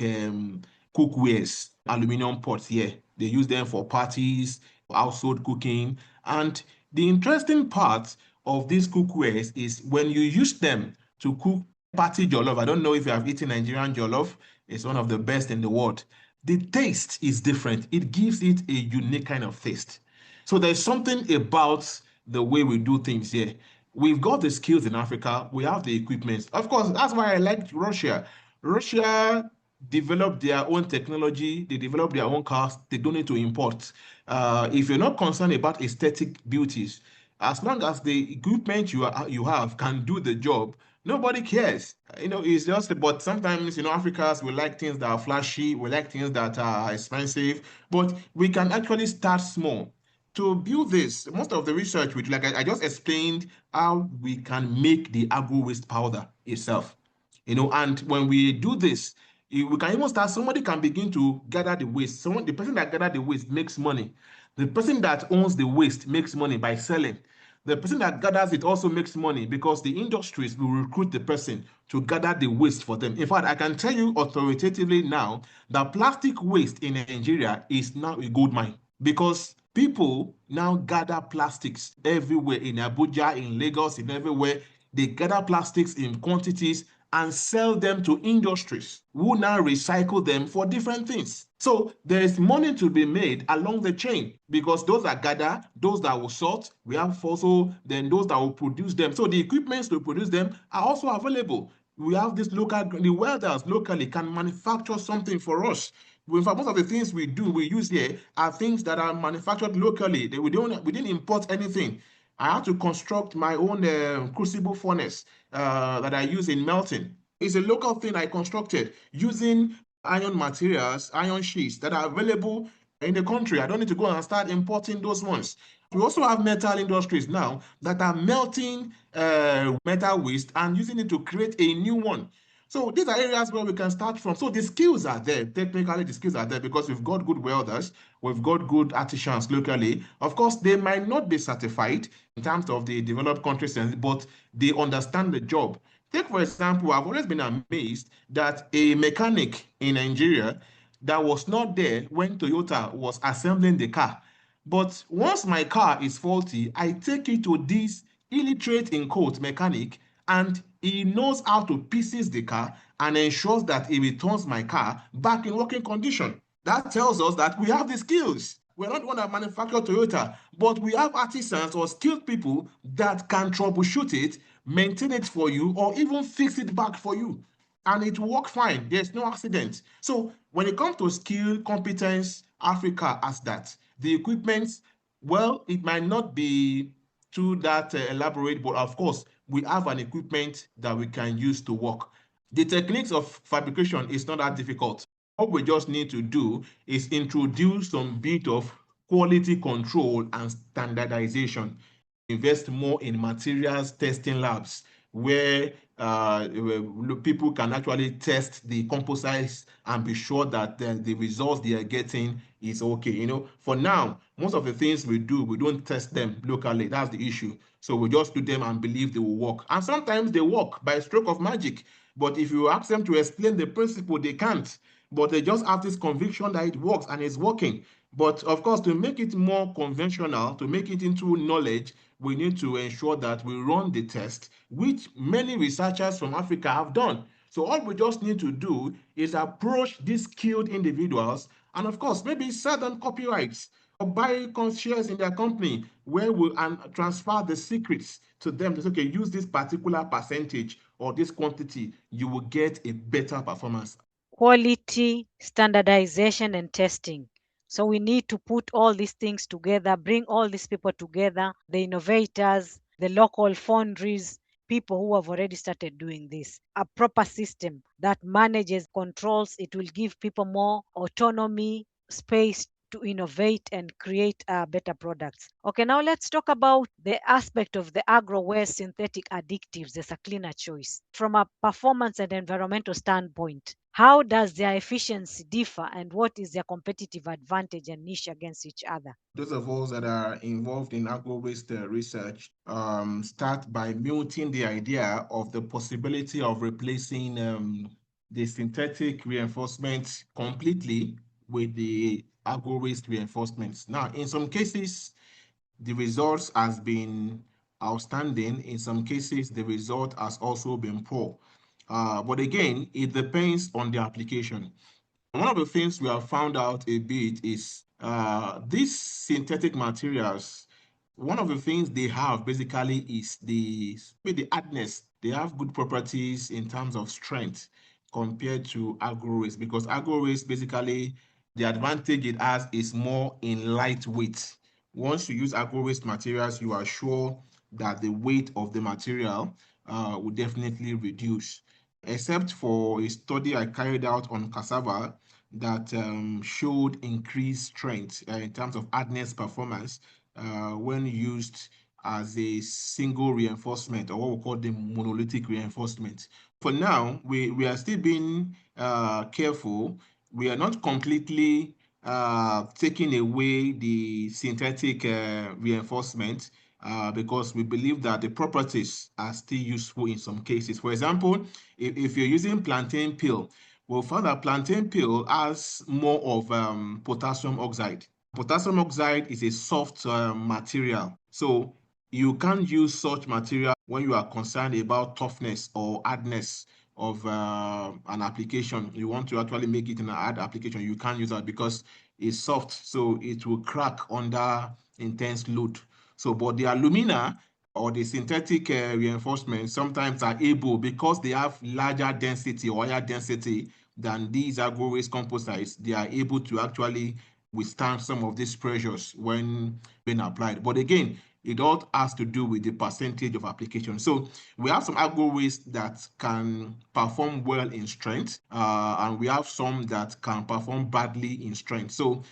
Speaker 3: cookwares, aluminum pots here. They use them for parties, household cooking. And the interesting part of these cookwares is when you use them to cook party jollof. I don't know if you have eaten Nigerian jollof. It's one of the best in the world. The taste is different. It gives it a unique kind of taste. So there's something about the way we do things here. We've got the skills in Africa. We have the equipment. Of course, that's why I like Russia. Russia developed their own technology. They developed their own cars. They don't need to import. If you're not concerned about aesthetic beauties, as long as the equipment you have can do the job, nobody cares. It's just, but sometimes, Africans, we like things that are flashy, we like things that are expensive, but we can actually start small. To build this, most of the research, which like I just explained, how we can make the agro waste powder itself. And when we do this, we can even start, somebody can begin to gather the waste. The person that gathered the waste makes money. The person that owns the waste makes money by selling. The person that gathers it also makes money because the industries will recruit the person to gather the waste for them. In fact, I can tell you authoritatively now that plastic waste in Nigeria is now a gold mine because people now gather plastics everywhere in Abuja, in Lagos, in everywhere. They gather plastics in quantities and sell them to industries who now recycle them for different things. So there is money to be made along the chain because those that gather, those that will sort, we have also then those that will produce them. So the equipments to produce them are also available. We have this the welders locally can manufacture something for us. In fact, most of the things we use here are things that are manufactured locally. We didn't import anything. I had to construct my own crucible furnace that I use in melting. It's a local thing I constructed using iron materials, iron sheets that are available in the country. I don't need to go and start importing those ones. We also have metal industries now that are melting metal waste and using it to create a new one. So these are areas where we can start from. So the skills are there. Technically, the skills are there because we've got good welders, we've got good artisans locally. Of course, they might not be certified in terms of the developed countries, but they understand the job. Take, for example, I've always been amazed that a mechanic in Nigeria that was not there when Toyota was assembling the car. But once my car is faulty, I take it to this illiterate in quote mechanic, and he knows how to pieces the car and ensures that he returns my car back in working condition. That tells us that we have the skills. We're not the one that manufacture Toyota, but we have artisans or skilled people that can troubleshoot it, maintain it for you, or even fix it back for you. And it will work fine. There's no accident. So when it comes to skill, competence, Africa has that. The equipment, well, it might not be too that elaborate, but of course, we have an equipment that we can use to work. The techniques of fabrication is not that difficult. What we just need to do is introduce some bit of quality control and standardization. Invest more in materials testing labs where people can actually test the composites and be sure that the results they are getting is okay. For now, most of the things we do, we don't test them locally. That's the issue. So we just do them and believe they will work. And sometimes they work by a stroke of magic. But if you ask them to explain the principle, they can't. But they just have this conviction that it works and it's working. But of course, to make it more conventional, to make it into knowledge, we need to ensure that we run the test, which many researchers from Africa have done. So all we just need to do is approach these skilled individuals and of course, maybe sell them copyrights or buy shares in their company where we'll transfer the secrets to them. Just, okay, use this particular percentage or this quantity, you will get a better performance.
Speaker 2: Quality, standardization, and testing. So we need to put all these things together, bring all these people together, the innovators, the local foundries, people who have already started doing this. A proper system that manages, controls, it will give people more autonomy, space to innovate and create better products. Okay, now let's talk about the aspect of the agro-waste synthetic additives as a cleaner choice. From a performance and environmental standpoint, how does their efficiency differ and what is their competitive advantage and niche against each other?
Speaker 3: Those of us that are involved in agro-waste research start by muting the idea of the possibility of replacing the synthetic reinforcements completely with the agro-waste reinforcements. Now, in some cases, the results has been outstanding. In some cases, the result has also been poor. But again, it depends on the application. One of the things we have found out a bit is these synthetic materials, one of the things they have basically is the hardness. They have good properties in terms of strength compared to agro-waste because agro-waste basically the advantage it has is more in lightweight. Once you use agro-waste materials, you are sure that the weight of the material will definitely reduce. Except for a study I carried out on cassava that showed increased strength in terms of hardness performance when used as a single reinforcement or what we call the monolithic reinforcement. For now, we are still being careful. We are not completely taking away the synthetic reinforcement because we believe that the properties are still useful in some cases. For example, if you're using plantain peel, we'll find that plantain peel has more of potassium oxide. Potassium oxide is a soft material. So you can't use such material when you are concerned about toughness or hardness. of an application, you want to actually make it in an hard application, you can't use that because it's soft, so it will crack under intense load. So, but the alumina or the synthetic reinforcement sometimes are able, because they have larger density or higher density than these agro-waste composites, they are able to actually withstand some of these pressures when being applied. But again, it all has to do with the percentage of application. So we have some agro waste that can perform well in strength, and we have some that can perform badly in strength. So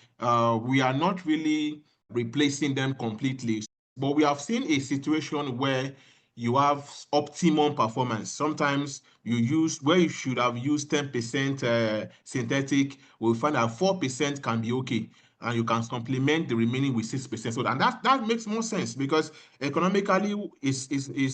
Speaker 3: we are not really replacing them completely. But we have seen a situation where you have optimum performance. Sometimes you use where you should have used 10% synthetic, we'll find that 4% can be okay, and you can complement the remaining with 6%. So, and that makes more sense, because economically is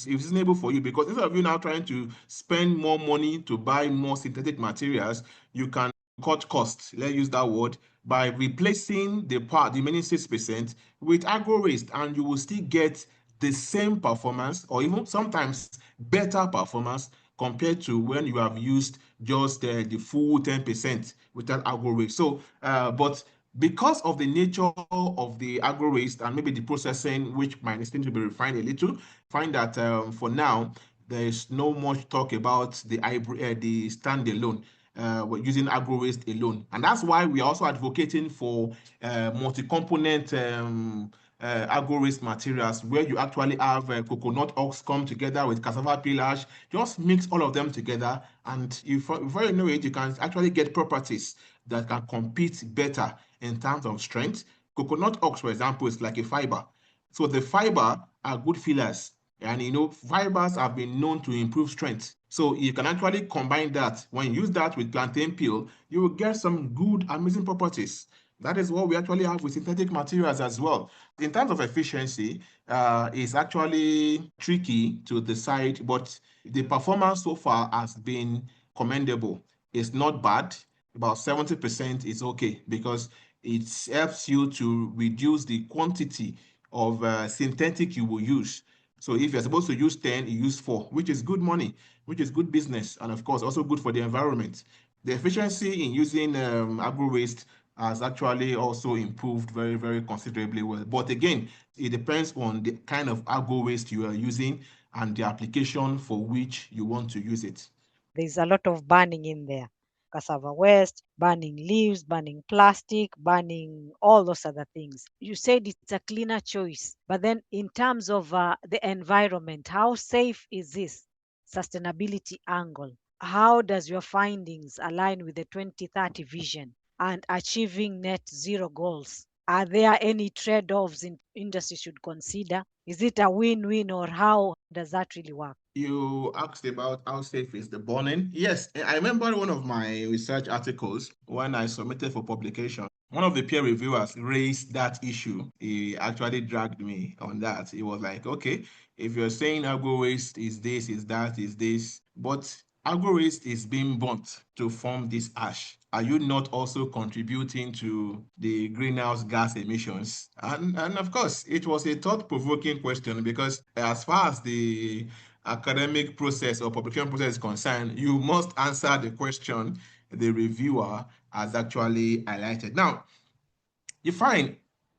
Speaker 3: reasonable for you, because instead of you now trying to spend more money to buy more synthetic materials, you can cut costs, let's use that word, by replacing the remaining 6% with agro waste, and you will still get the same performance, or even sometimes better performance, compared to when you have used just the full 10% without agro waste. So, but because of the nature of the agro waste and maybe the processing, which might need to be refined a little, find that for now there is no much talk about the standalone. We're using agro waste alone, and that's why we are also advocating for multi-component agro waste materials, where you actually have coconut husks come together with cassava peelage. Just mix all of them together, and before you know it, you can actually get properties that can compete better in terms of strength. Coconut husks, for example, is like a fiber. So the fiber are good fillers, and fibers have been known to improve strength. So you can actually combine that. When you use that with plantain peel, you will get some good, amazing properties. That is what we actually have with synthetic materials as well. In terms of efficiency, it's actually tricky to decide, but the performance so far has been commendable. It's not bad. About 70% is okay, because it helps you to reduce the quantity of synthetic you will use. So if you're supposed to use 10, you use 4, which is good money, which is good business, and of course also good for the environment. The efficiency in using agro waste has actually also improved very, very considerably well. But again, it depends on the kind of agro waste you are using and the application for which you want to use it.
Speaker 2: There's a lot of burning in there. Cassava waste, burning leaves, burning plastic, burning all those other things. You said it's a cleaner choice, but then in terms of the environment, how safe is this sustainability angle? How does your findings align with the 2030 vision and achieving net zero goals? Are there any trade-offs in industry should consider? Is it a win-win, or how does that really work?
Speaker 3: You asked about how safe is the burning. Yes, I remember one of my research articles when I submitted for publication. One of the peer reviewers raised that issue. He actually dragged me on that. He was like, okay, if you're saying agro waste is this, is that, is this, but agro waste is being burnt to form this ash. Are you not also contributing to the greenhouse gas emissions? And of course, it was a thought-provoking question, because as far as the academic process or publication process is concerned, you must answer the question the reviewer has actually highlighted. Now, you find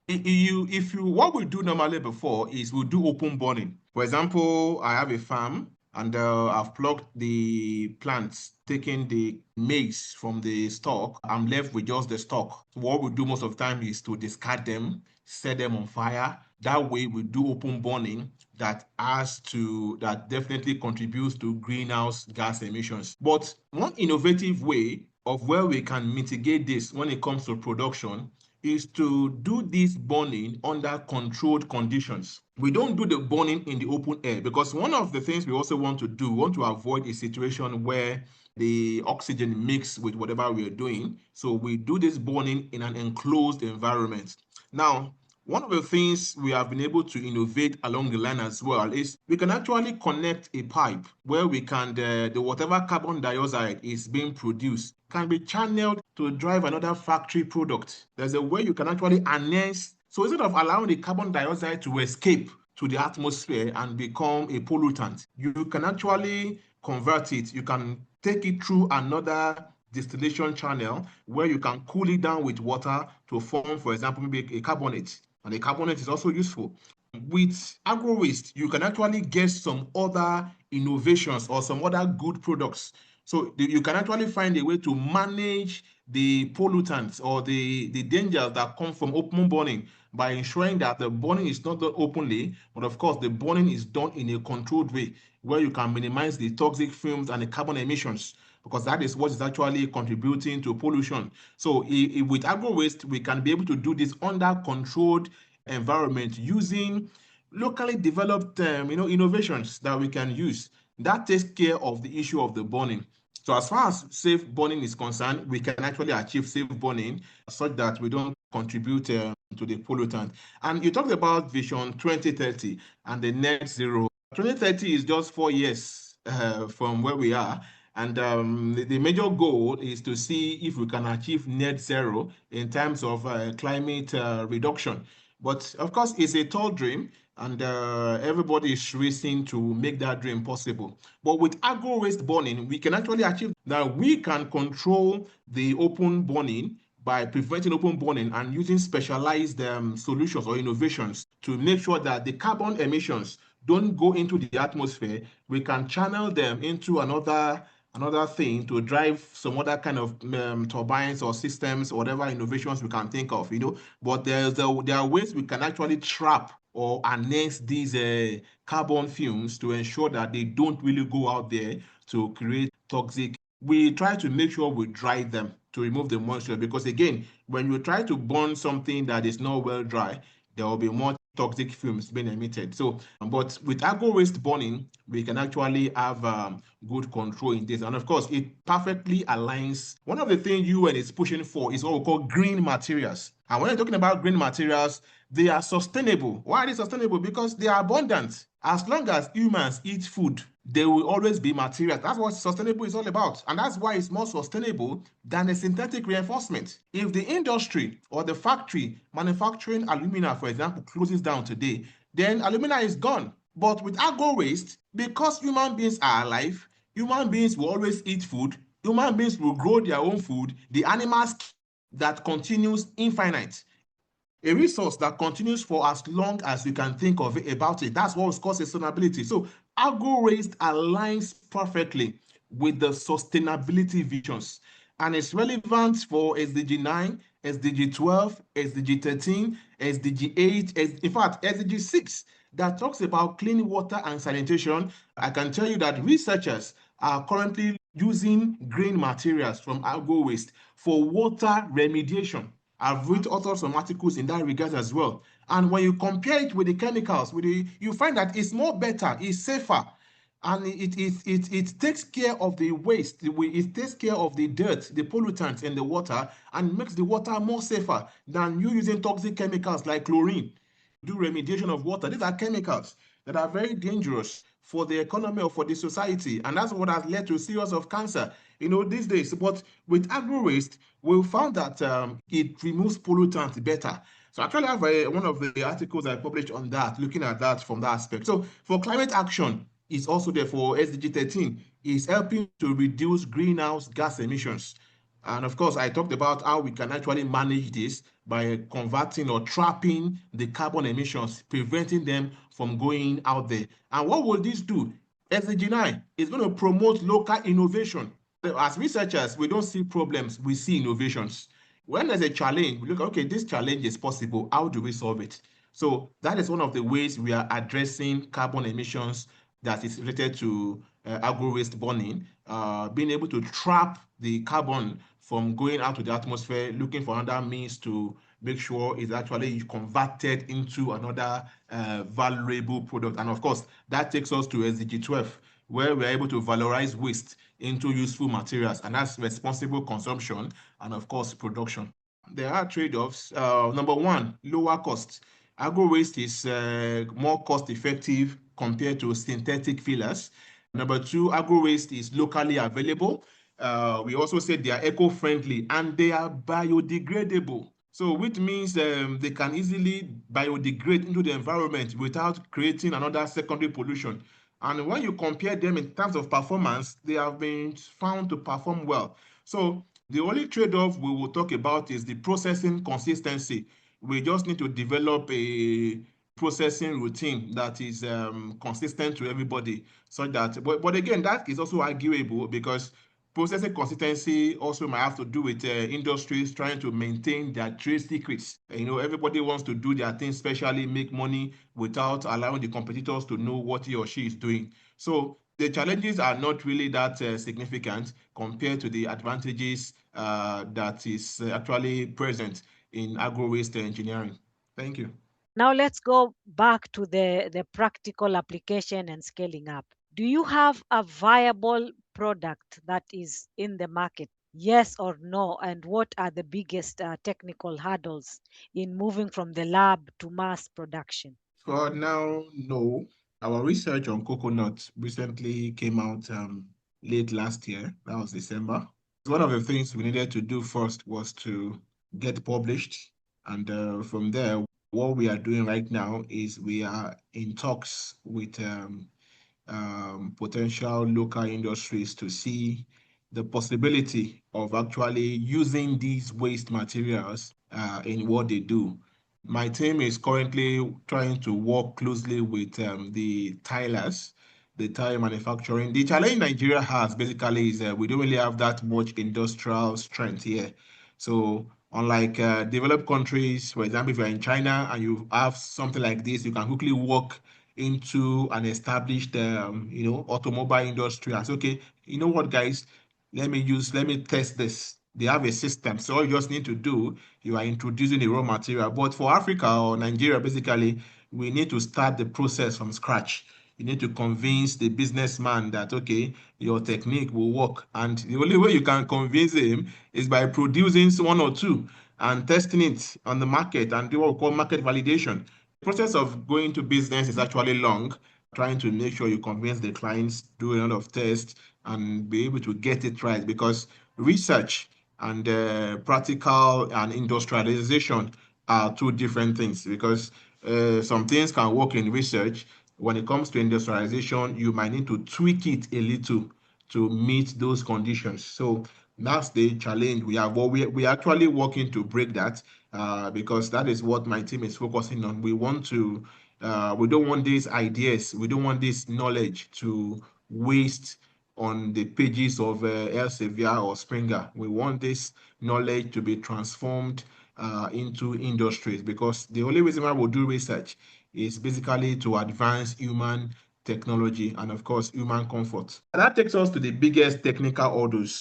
Speaker 3: if you what we do normally before is we do open burning. For example, I have a farm, and I've plucked the plants, taken the maize from the stalk. I'm left with just the stalk. So what we do most of the time is to discard them, set them on fire. That way we do open burning that definitely contributes to greenhouse gas emissions. But one innovative way of where we can mitigate this when it comes to production is to do this burning under controlled conditions. We don't do the burning in the open air, because one of the things we also want to do, we want to avoid a situation where the oxygen mix with whatever we are doing. So we do this burning in an enclosed environment. Now, one of the things we have been able to innovate along the line as well is we can actually connect a pipe where we can, the whatever carbon dioxide is being produced can be channeled to drive another factory product. There's a way you can actually harness. So instead of allowing the carbon dioxide to escape to the atmosphere and become a pollutant, you can actually convert it. You can take it through another distillation channel where you can cool it down with water to form, for example, maybe a carbonate. And the carbonate is also useful. With agro waste, you can actually get some other innovations or some other good products. So you can actually find a way to manage the pollutants or the dangers that come from open burning by ensuring that the burning is not done openly, but of course the burning is done in a controlled way where you can minimize the toxic fumes and the carbon emissions, because that is what is actually contributing to pollution. So with agro waste, we can be able to do this under controlled environment using locally developed innovations that we can use. That takes care of the issue of the burning. So as far as safe burning is concerned, we can actually achieve safe burning such that we don't contribute to the pollutant. And you talked about Vision 2030 and the net zero. 2030 is just 4 years from where we are. And the major goal is to see if we can achieve net zero in terms of climate reduction. But of course, it's a tall dream, and everybody is racing to make that dream possible. But with agro waste burning, we can actually achieve that. We can control the open burning by preventing open burning and using specialized solutions or innovations to make sure that the carbon emissions don't go into the atmosphere. We can channel them into another thing to drive some other kind of turbines or systems or whatever innovations we can think of, but there are ways we can actually trap or harness these carbon fumes to ensure that they don't really go out there to create toxic. We try to make sure we dry them to remove the moisture, because again, when you try to burn something that is not well dry, there will be more toxic fumes being emitted. So, but with agro waste burning, we can actually have good control in this. And of course, it perfectly aligns. One of the things UN is pushing for is what we call green materials. And when you're talking about green materials, they are sustainable. Why are they sustainable? Because they are abundant. As long as humans eat food, there will always be materials. That's what sustainable is all about. And that's why it's more sustainable than a synthetic reinforcement. If the industry or the factory manufacturing alumina, for example, closes down today, then alumina is gone. But with agro waste, because human beings are alive, human beings will always eat food, human beings will grow their own food, the animals that continues infinite. A resource that continues for as long as you can think of it, about it. That's what is called sustainability. So agro waste aligns perfectly with the sustainability visions, and it's relevant for SDG 9, SDG 12, SDG 13, SDG 8, in fact, SDG 6 that talks about clean water and sanitation. I can tell you that researchers are currently using green materials from agro waste for water remediation. I've written authored some articles in that regard as well. And when you compare it with the chemicals, you find that it's more better, it's safer, and it takes care of the waste, it takes care of the dirt, the pollutants in the water, and makes the water more safer than you using toxic chemicals like chlorine. Do remediation of water. These are chemicals that are very dangerous for the economy or for the society, and that's what has led to a series of cancer these days. But with agro waste, we found that it removes pollutants better. So I actually have one of the articles I published on that, looking at that from that aspect. So for climate action, it's also there for SDG 13, is helping to reduce greenhouse gas emissions. And of course, I talked about how we can actually manage this by converting or trapping the carbon emissions, preventing them from going out there. And what will this do? SDG 9 is going to promote local innovation. As researchers, we don't see problems, we see innovations. When there's a challenge, we look, okay, this challenge is possible. How do we solve it? So that is one of the ways we are addressing carbon emissions that is related to agro waste burning, being able to trap the carbon from going out to the atmosphere, looking for another means to make sure it's actually converted into another valuable product. And of course, that takes us to SDG 12, where we're able to valorize waste into useful materials, and that's responsible consumption and of course production. There are trade-offs. Number one, lower cost. Agro waste is more cost effective compared to synthetic fillers. Number two, agro waste is locally available. We also said they are eco-friendly and they are biodegradable. So which means they can easily biodegrade into the environment without creating another secondary pollution. And when you compare them in terms of performance, they have been found to perform well. So the only trade-off we will talk about is the processing consistency. We just need to develop a processing routine that is consistent to everybody, so that, but again, that is also arguable because processing consistency also might have to do with industries trying to maintain their trade secrets. Everybody wants to do their thing specially, make money without allowing the competitors to know what he or she is doing. So the challenges are not really that significant compared to the advantages that is actually present in agro-waste engineering. Thank you.
Speaker 2: Now let's go back to the practical application and scaling up. Do you have a viable product that is in the market? Yes or no? And what are the biggest technical hurdles in moving from the lab to mass production?
Speaker 3: For now, no. Our research on coconut recently came out late last year. That was December. One of the things we needed to do first was to get published. And from there, what we are doing right now is we are in talks with potential local industries to see the possibility of actually using these waste materials in what they do. My team is currently trying to work closely with the tilers, the tire manufacturing. The challenge Nigeria has basically is we don't really have that much industrial strength here. So unlike developed countries, for example, if you're in China and you have something like this, you can quickly walk into an established, automobile industry and say, okay, you know what, guys, let me test this. They have a system. So all you just need to do, you are introducing the raw material. But for Africa or Nigeria, basically, we need to start the process from scratch. You need to convince the businessman that, okay, your technique will work. And the only way you can convince him is by producing one or two and testing it on the market and do what we call market validation. The process of going to business is actually long, trying to make sure you convince the clients, do a lot of tests, and be able to get it right because research and practical and industrialization are two different things because some things can work in research. When it comes to industrialization, you might need to tweak it a little to meet those conditions. So that's the challenge we have. But we're actually working to break that because that is what my team is focusing on. We don't want these ideas, we don't want this knowledge to waste on the pages of Elsevier or Springer. We want this knowledge to be transformed into industries because the only reason why we do research is basically to advance human technology and, of course, human comfort. And that takes us to the biggest technical hurdles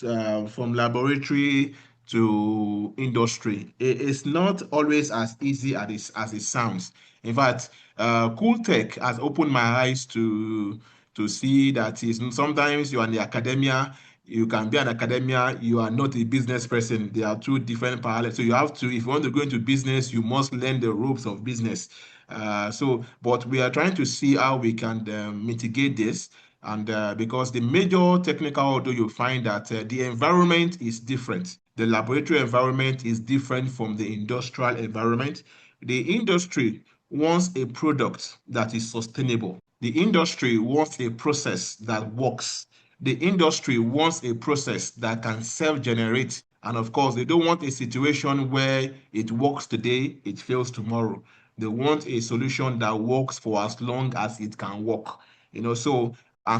Speaker 3: from laboratory to industry. It's not always as easy as it sounds. In fact, cool tech has opened my eyes to see that is sometimes you are in the academia, you can be an academia, you are not a business person. There are two different parallels. So you have to, if you want to go into business, you must learn the ropes of business. But we are trying to see how we can mitigate this. And because the major technical hurdle, you find that the environment is different. The laboratory environment is different from the industrial environment. The industry wants a product that is sustainable. The industry wants a process that works. The industry wants a process that can self-generate. And of course, they don't want a situation where it works today, it fails tomorrow. They want a solution that works for as long as it can work. And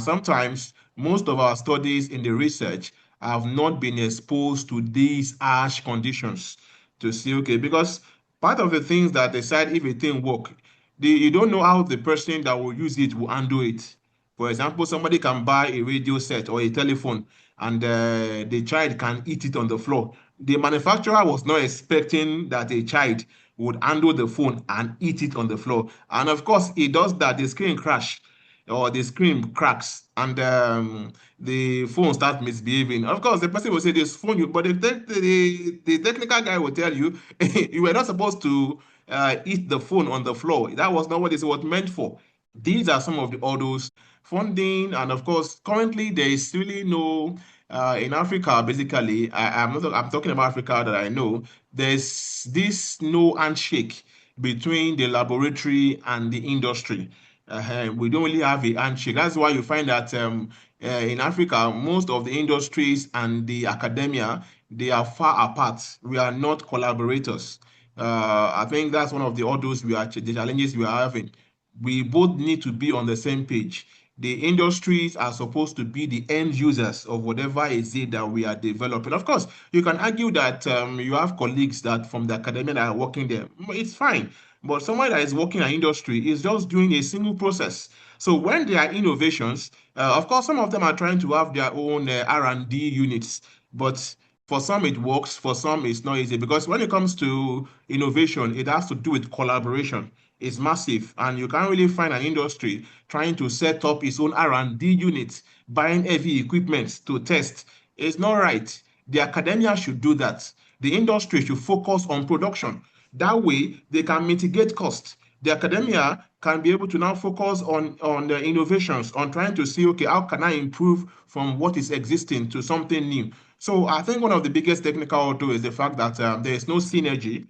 Speaker 3: sometimes most of our studies in the research have not been exposed to these harsh conditions to see, okay, because part of the things that decide if a thing work, you don't know how the person that will use it will handle it. For example, somebody can buy a radio set or a telephone and the child can eat it on the floor. The manufacturer was not expecting that a child would handle the phone and eat it on the floor. And of course, it does that, the screen crash or the screen cracks and the phone starts misbehaving. Of course, the person will say this phone, but the technical guy will tell you you were not supposed to eat the phone on the floor. That was not what it was meant for. These are some of the orders, funding, and of course, currently there is really no in Africa. Basically, I'm talking about Africa that I know. There's this no handshake between the laboratory and the industry. We don't really have a handshake. That's why you find that in Africa, most of the industries and the academia, they are far apart. We are not collaborators. I think that's one of the hurdles the challenges we are having. We both need to be on the same page. The industries are supposed to be the end users of whatever is it that we are developing. Of course, you can argue that you have colleagues that from the academia that are working there. It's fine. But someone that is working in industry is just doing a single process. So when there are innovations, of course, some of them are trying to have their own R&D units, but for some it works, for some it's not easy. Because when it comes to innovation, it has to do with collaboration. It's massive, and you can't really find an industry trying to set up its own R&D unit, buying heavy equipment to test. It's not right. The academia should do that. The industry should focus on production. That way, they can mitigate cost. The academia can be able to now focus on the innovations, on trying to see, okay, how can I improve from what is existing to something new? So I think one of the biggest technical hurdle is the fact that there is no synergy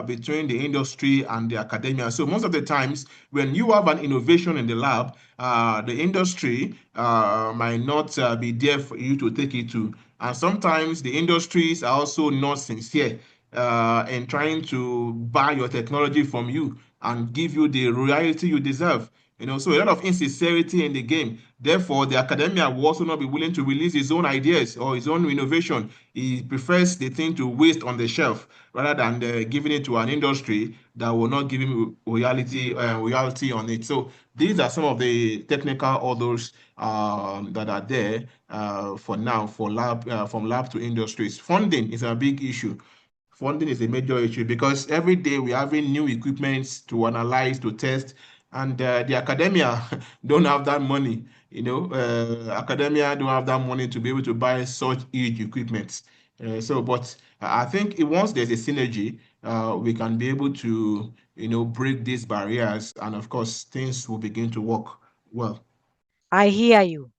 Speaker 3: between the industry and the academia. So most of the times, when you have an innovation in the lab, the industry might not be there for you to take it to. And sometimes the industries are also not sincere in trying to buy your technology from you and give you the royalty you deserve. So a lot of insincerity in the game. Therefore, the academia will also not be willing to release his own ideas or his own innovation. He prefers the thing to waste on the shelf rather than giving it to an industry that will not give him royalty on it. So these are some of the technical hurdles that are there for now for from lab to industries. Funding is a big issue. Funding is a major issue because every day we're having new equipments to analyze, to test, and the academia don't have that money. Academia don't have that money to be able to buy such huge equipment. But I think once there's a synergy, we can be able to, break these barriers, and of course, things will begin to work well.
Speaker 2: I hear you.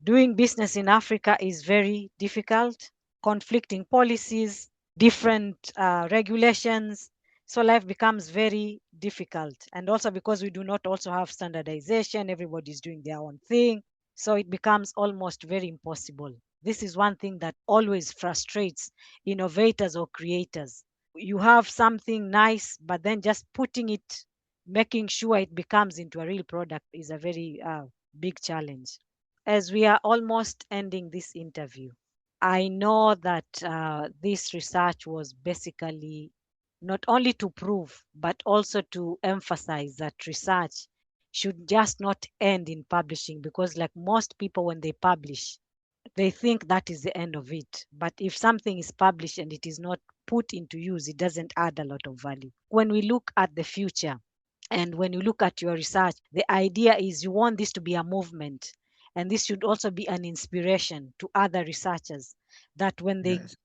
Speaker 2: Doing business in Africa is very difficult, conflicting policies, different regulations. So life becomes very difficult. And also because we do not also have standardization, everybody's doing their own thing. So it becomes almost very impossible. This is one thing that always frustrates innovators or creators. You have something nice, but then just putting it, making sure it becomes into a real product is a very big challenge. As we are almost ending this interview, I know that this research was basically not only to prove, but also to emphasize that research should just not end in publishing, because, like most people, when they publish, they think that is the end of it. But if something is published and it is not put into use, it doesn't add a lot of value. When we look at the future, and when you look at your research, the idea is you want this to be a movement. And this should also be an inspiration to other researchers that when they
Speaker 3: Yes.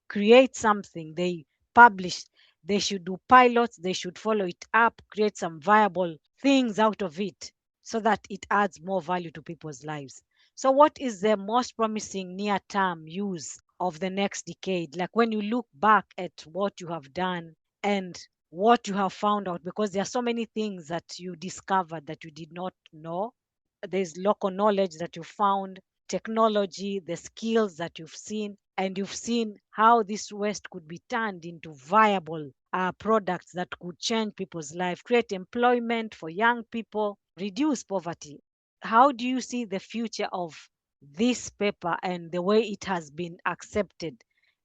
Speaker 2: create something, they publish, they should do pilots, they should follow it up, create some viable things out of it so that it adds more value to people's lives. So, what is the most promising near term use of the next decade? Like when you look back at what you have done and what you have found out, because there are so many things that you discovered that you did not know. There's local knowledge that you found, technology, the skills that you've seen, and you've seen how this waste could be turned into viable products that could change people's life, create employment for young people, reduce poverty. How do you see the future of this paper and the way it has been accepted,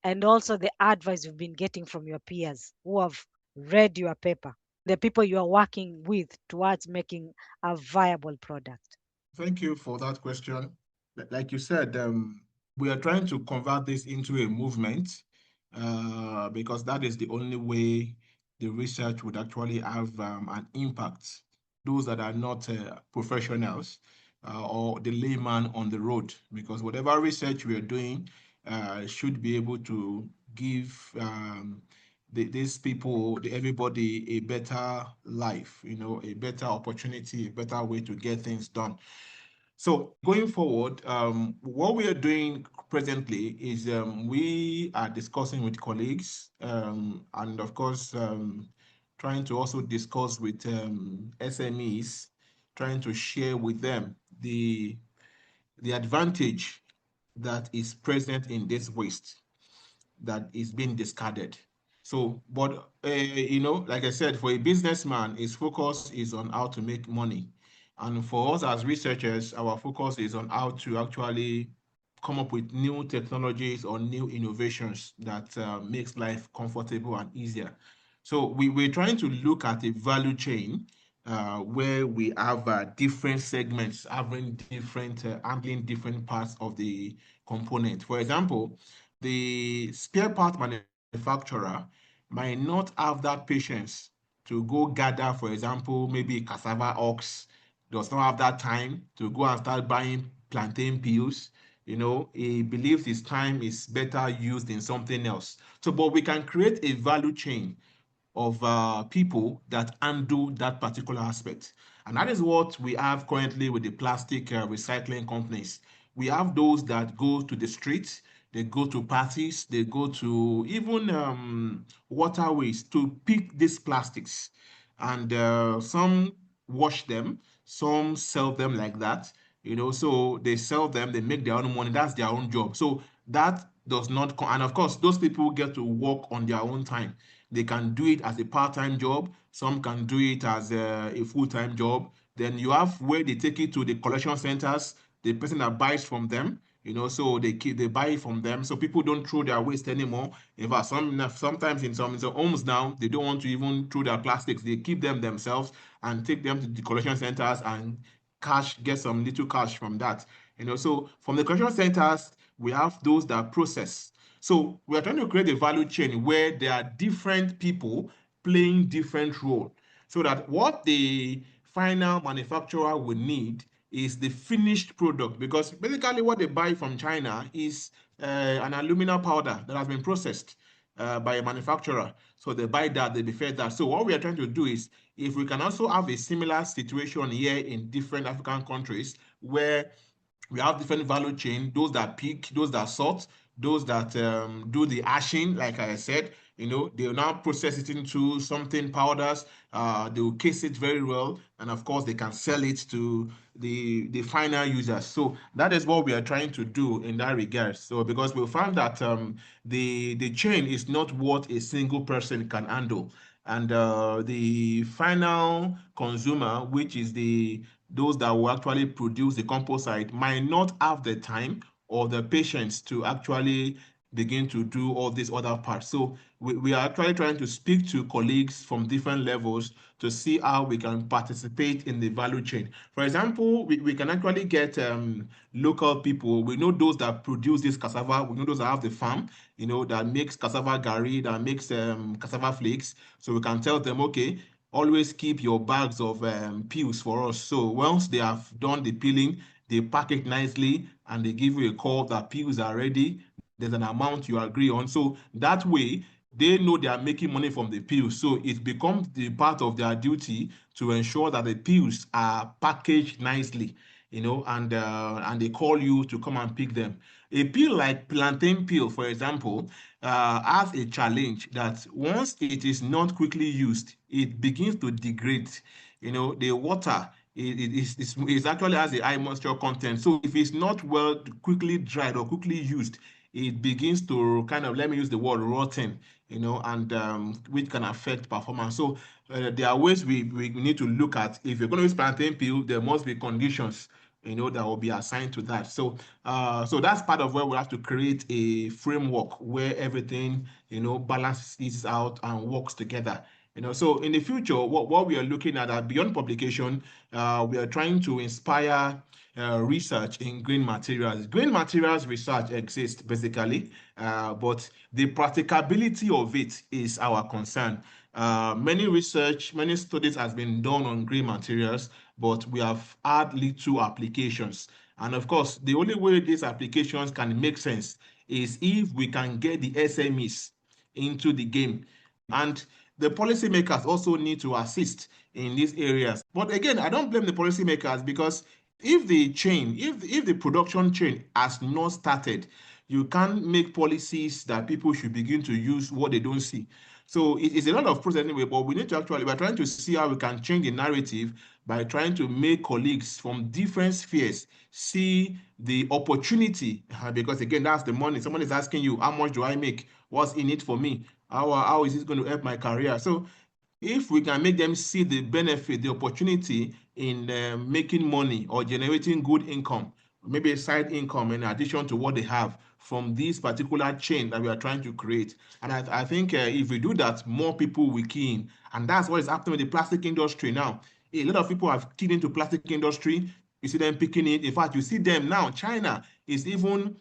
Speaker 2: and also the advice you've been getting from your peers who have read your paper, the people you are working with towards making a viable product?
Speaker 3: Thank you for that question. Like you said, we are trying to convert this into a movement because that is the only way the research would actually have an impact. Those that are not professionals or the layman on the road, because whatever research we are doing should be able to give these people, everybody, a better life, a better opportunity, a better way to get things done. So going forward, what we are doing presently is we are discussing with colleagues and of course trying to also discuss with SMEs, trying to share with them the advantage that is present in this waste that is being discarded. So, but like I said, for a businessman, his focus is on how to make money. And for us as researchers, our focus is on how to actually come up with new technologies or new innovations that makes life comfortable and easier. So we're trying to look at a value chain where we have different segments having different handling different parts of the component. For example, the spare part manufacturer might not have that patience to go gather, for example, maybe cassava ox, does not have that time to go and start buying plantain peels. He believes his time is better used in something else. So, but we can create a value chain of people that undo that particular aspect. And that is what we have currently with the plastic recycling companies. We have those that go to the streets, they go to parties, they go to even waterways to pick these plastics. And some wash them, some sell them like that. So they sell them, they make their own money, that's their own job. So that does not, and of course, those people get to work on their own time. They can do it as a part-time job. Some can do it as a full-time job. Then you have where they take it to the collection centers, the person that buys from them, so they buy it from them. So people don't throw their waste anymore. In fact, sometimes in some homes now, they don't want to even throw their plastics. They keep them themselves and take them to the collection centers and get some little cash from that. So from the collection centers, we have those that process. So we are trying to create a value chain where there are different people playing different role, so that what the final manufacturer will need is the finished product, because basically what they buy from China is an alumina powder that has been processed by a manufacturer. So they buy that, they prefer that. So what we are trying to do is, if we can also have a similar situation here in different African countries where we have different value chain, those that pick, those that sort, those that do the ashing, like I said, they'll now process it into something powders, they'll case it very well, and of course they can sell it to the final users. So that is what we are trying to do in that regard. So because we found that the chain is not what a single person can handle, and the final consumer, which is those that will actually produce the composite, might not have the time or the patience to actually begin to do all these other parts. So we are actually trying to speak to colleagues from different levels to see how we can participate in the value chain. For example, we can actually get local people. We know those that produce this cassava. We know those that have the farm, that makes cassava gari, that makes cassava flakes. So we can tell them, okay, always keep your bags of peels for us. So once they have done the peeling, they pack it nicely and they give you a call that peels are ready. There's an amount you agree on. So that way, they know they are making money from the peels. So it becomes the part of their duty to ensure that the peels are packaged nicely, and they call you to come and pick them. A peel like plantain peel, for example, has a challenge that once it is not quickly used, it begins to degrade. The water it actually has a high moisture content. So if it's not well quickly dried or quickly used, it begins to kind of, let me use the word rotten, and which can affect performance. So there are ways we need to look at. If you're going to use plantain peel, there must be conditions that will be assigned to that. So so that's part of where we have to create a framework where everything balances out and works together. So in the future, what we are looking at beyond publication, we are trying to inspire research in green materials. Green materials research exists basically, but the practicability of it is our concern. Many studies has been done on green materials, but we have had little applications. And of course, the only way these applications can make sense is if we can get the SMEs into the game. And the policymakers also need to assist in these areas. But again, I don't blame the policymakers, because if the production chain has not started, you can't make policies that people should begin to use what they don't see. So it's a lot of process anyway, but we need to actually, we're trying to see how we can change the narrative by trying to make colleagues from different spheres see the opportunity. Because again, that's the money. Someone is asking you, how much do I make? What's in it for me? How is this going to help my career? So if we can make them see the benefit, the opportunity in making money or generating good income, maybe a side income in addition to what they have from this particular chain that we are trying to create. And I think if we do that, more people will key in. And that's what is happening with the plastic industry now. A lot of people have keyed into plastic industry. You see them picking it. In fact, you see them now. China is even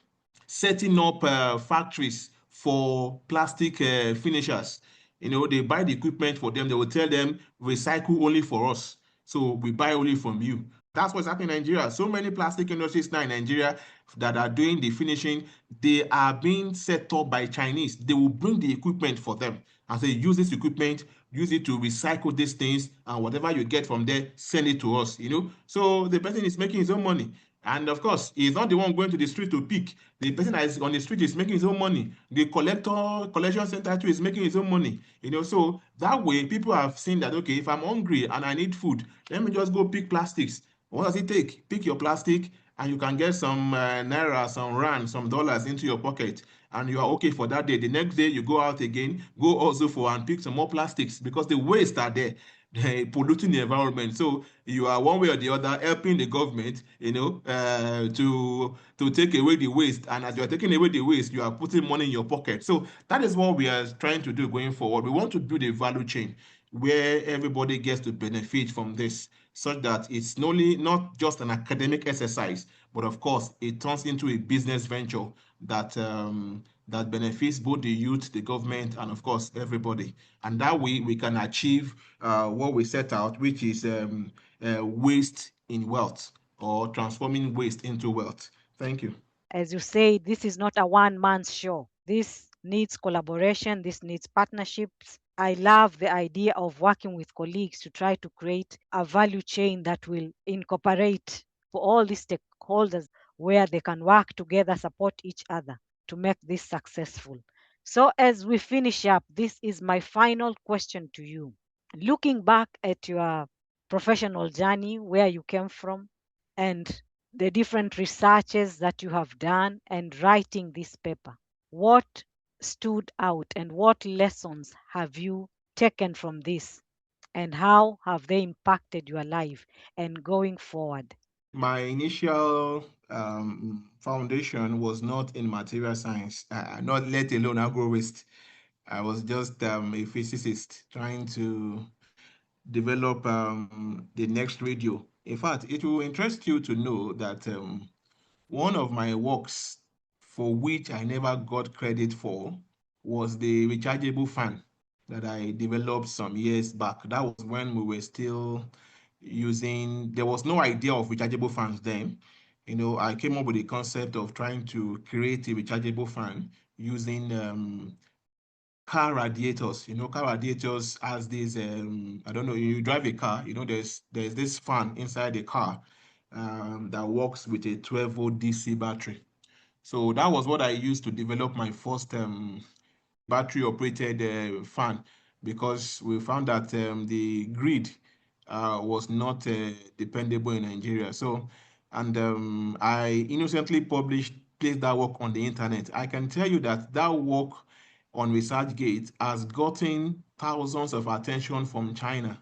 Speaker 3: setting up factories for plastic finishers. They buy the equipment for them. They will tell them recycle only for us. So we buy only from you. That's what's happening in Nigeria. So many plastic industries now in Nigeria that are doing the finishing, they are being set up by Chinese. They will bring the equipment for them and say, use this equipment, use it to recycle these things, and whatever you get from there, send it to us. So the person is making his own money. And of course, he's not the one going to the street to pick. The person that is on the street is making his own money. The collection center too is making his own money. So that way, people have seen that, okay, if I'm hungry and I need food, let me just go pick plastics. What does it take? Pick your plastic, and you can get some naira, some rand, some dollars into your pocket, and you are okay for that day. The next day, you go out again, go also for and pick some more plastics, because the waste are there, polluting the environment. So you are one way or the other helping the government, to take away the waste. And as you are taking away the waste, you are putting money in your pocket. So that is what we are trying to do going forward. We want to build a value chain where everybody gets to benefit from this, such that it's not just an academic exercise, but of course it turns into a business venture that benefits both the youth, the government, and of course everybody. And that way we can achieve what we set out, which is waste in wealth, or transforming waste into wealth. Thank you.
Speaker 2: As you say, this is not a one man's show. This needs collaboration, this needs partnerships. I love the idea of working with colleagues to try to create a value chain that will incorporate for all these stakeholders, where they can work together, support each other to make this successful. So, as we finish up, this is my final question to you. Looking back at your professional journey, where you came from, and the different researches that you have done, and writing this paper, what stood out and what lessons have you taken from this, and how have they impacted your life and going forward?
Speaker 3: My initial foundation was not in material science, not let alone agro-waste. I was just a physicist trying to develop the next radio. In fact, it will interest you to know that one of my works for which I never got credit for was the rechargeable fan that I developed some years back. That was when we were still there was no idea of rechargeable fans then. I came up with the concept of trying to create a rechargeable fan using car radiators. Car radiators has this, I don't know, you drive a car, there's this fan inside the car that works with a 12-volt DC battery. So that was what I used to develop my first battery operated fan, because we found that the grid was not dependable in Nigeria. So, and I innocently placed that work on the internet. I can tell you that that work on ResearchGate has gotten thousands of attention from China.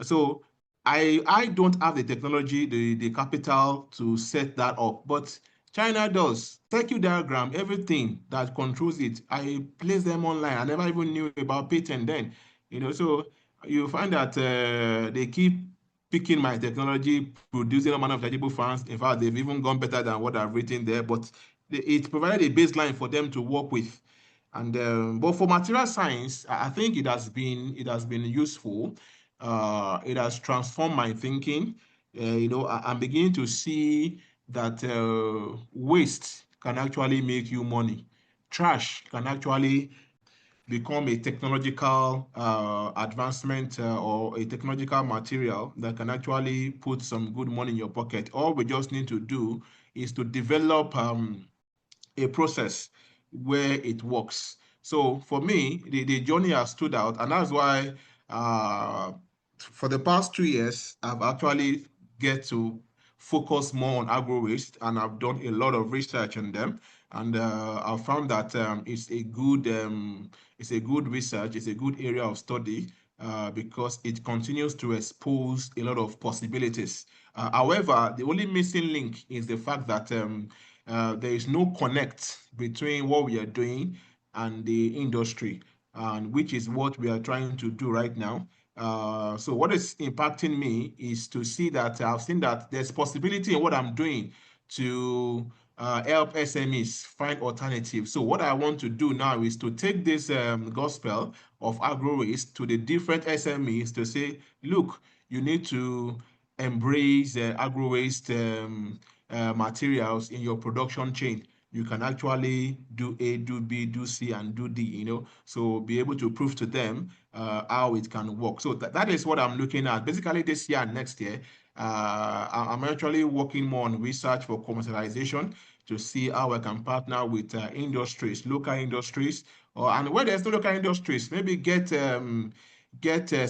Speaker 3: So I don't have the technology, the capital to set that up, but China does. Circuit diagram, everything that controls it. I place them online. I never even knew about patent then. So you find that they keep picking my technology, producing a man of tangible fans. In fact, they've even gone better than what I've written there, but it provided a baseline for them to work with. And but for material science, I think it has been useful. It has transformed my thinking. I'm beginning to see that waste can actually make you money. Trash can actually become a technological advancement, or a technological material that can actually put some good money in your pocket. All we just need to do is to develop a process where it works. So for me, the journey has stood out, and that's why for the past 2 years, I've actually get to focus more on agro waste, and I've done a lot of research on them, and I've found that it's a good research, it's a good area of study. Because it continues to expose a lot of possibilities. However, the only missing link is the fact that there is no connect between what we are doing and the industry, and which is what we are trying to do right now. So what is impacting me is to see that I've seen that there's possibility in what I'm doing to help SMEs find alternatives. So what I want to do now is to take this gospel of agro waste to the different SMEs to say, look, you need to embrace agro waste materials in your production chain. You can actually do A, do B, do C, and do D, so be able to prove to them how it can work. So that is what I'm looking at. Basically, this year and next year, I'm actually working more on research for commercialization to see how I can partner with industries, local industries, and where there's no local industries, maybe get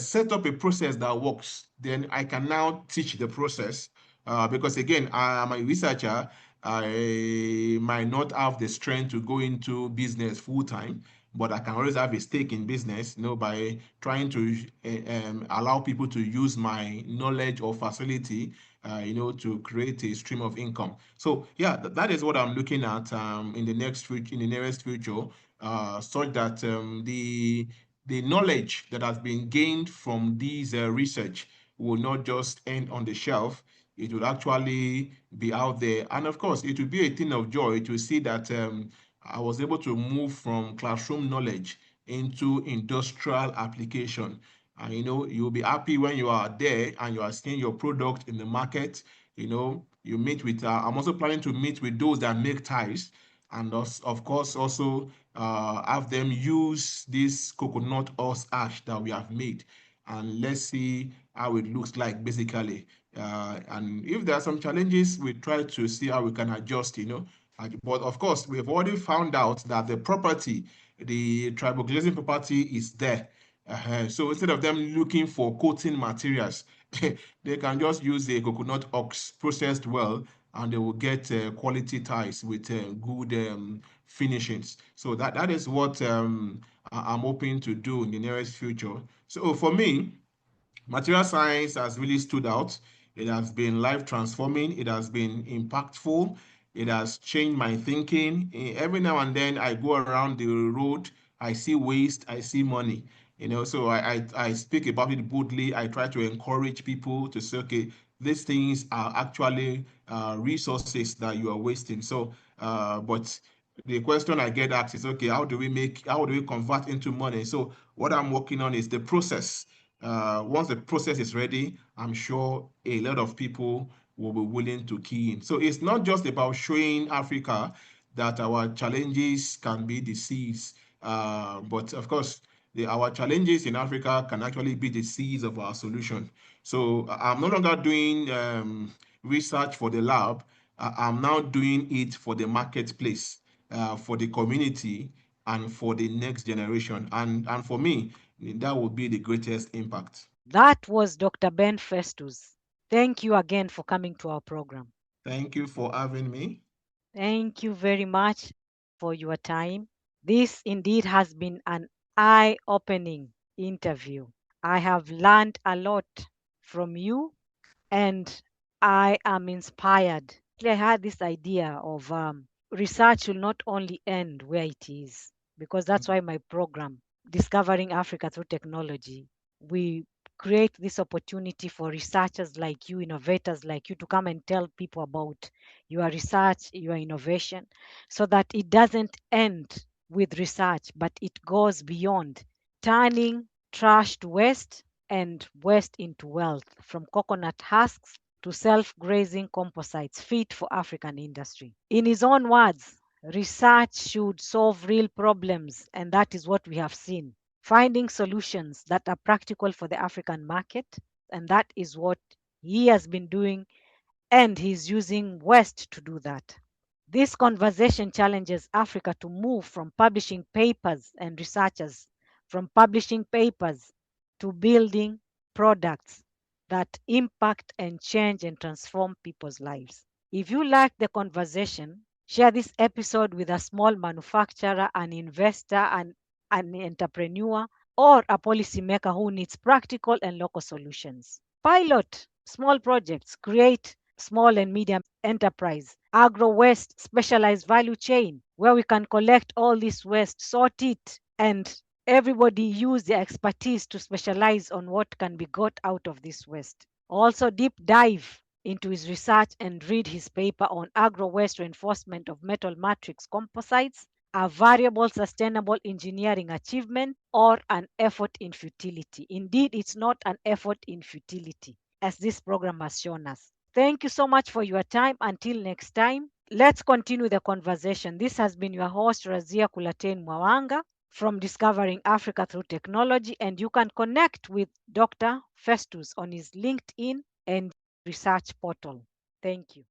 Speaker 3: set up a process that works. Then I can now teach the process because again, I'm a researcher. I might not have the strength to go into business full time, but I can always have a stake in business, by trying to allow people to use my knowledge or facility, to create a stream of income. So yeah, that is what I'm looking at in the nearest future, such that the knowledge that has been gained from these research will not just end on the shelf. It will actually be out there. And of course, it will be a thing of joy to see that I was able to move from classroom knowledge into industrial application. And you'll be happy when you are there and you are seeing your product in the market. You meet with, I'm also planning to meet with those that make ties, and of course also have them use this coconut husk ash that we have made, and let's see how it looks like basically. And if there are some challenges, we try to see how we can adjust. But of course, we've already found out that the triboglycerin property is there. So instead of them looking for coating materials, they can just use a coconut husk processed well, and they will get quality ties with good finishings. So that is what I'm hoping to do in the nearest future. So for me, material science has really stood out. It has been life transforming. It has been impactful. It has changed my thinking. Every now and then I go around the road, I see waste, I see money. So I speak about it boldly. I try to encourage people to say, okay, these things are actually resources that you are wasting. So, but the question I get asked is, okay, how do we convert into money? So what I'm working on is the process. Once the process is ready, I'm sure a lot of people will be willing to key in. So it's not just about showing Africa that our challenges can be the seeds, but of course, our challenges in Africa can actually be the seeds of our solution. So I'm no longer doing research for the lab. I'm now doing it for the marketplace, for the community, and for the next generation. And for me, that would be the greatest impact.
Speaker 2: That was Dr. Ben Festus. Thank you again for coming to our program.
Speaker 3: Thank you for having me.
Speaker 2: Thank you very much for your time. This indeed has been an eye opening interview. I have learned a lot from you, and I am inspired. I had this idea of research will not only end where it is, because that's why my program, Discovering Africa Through Technology, we create this opportunity for researchers like you, innovators like you, to come and tell people about your research, your innovation, so that it doesn't end with research, but it goes beyond, turning trash to waste and waste into wealth, from coconut husks to self-grazing composites fit for African industry. In his own words, research should solve real problems, and that is what we have seen. Finding solutions that are practical for the African market, and that is what he has been doing, and he's using waste to do that. This conversation challenges Africa to move from publishing papers and researchers, from publishing papers to building products that impact and change and transform people's lives. If you like the conversation, share this episode with a small manufacturer, an investor, an entrepreneur, or a policymaker who needs practical and local solutions. Pilot small projects, create small and medium enterprise, agro-waste specialized value chain, where we can collect all this waste, sort it, and everybody use their expertise to specialize on what can be got out of this waste. Also, deep dive into his research and read his paper on agro-waste reinforcement of metal matrix composites, a variable sustainable engineering achievement, or an effort in futility. Indeed, it's not an effort in futility, as this program has shown us. Thank you so much for your time. Until next time, let's continue the conversation. This has been your host, Razia Kulaten Mwawanga from Discovering Africa Through Technology, and you can connect with Dr. Festus on his LinkedIn and research portal. Thank you.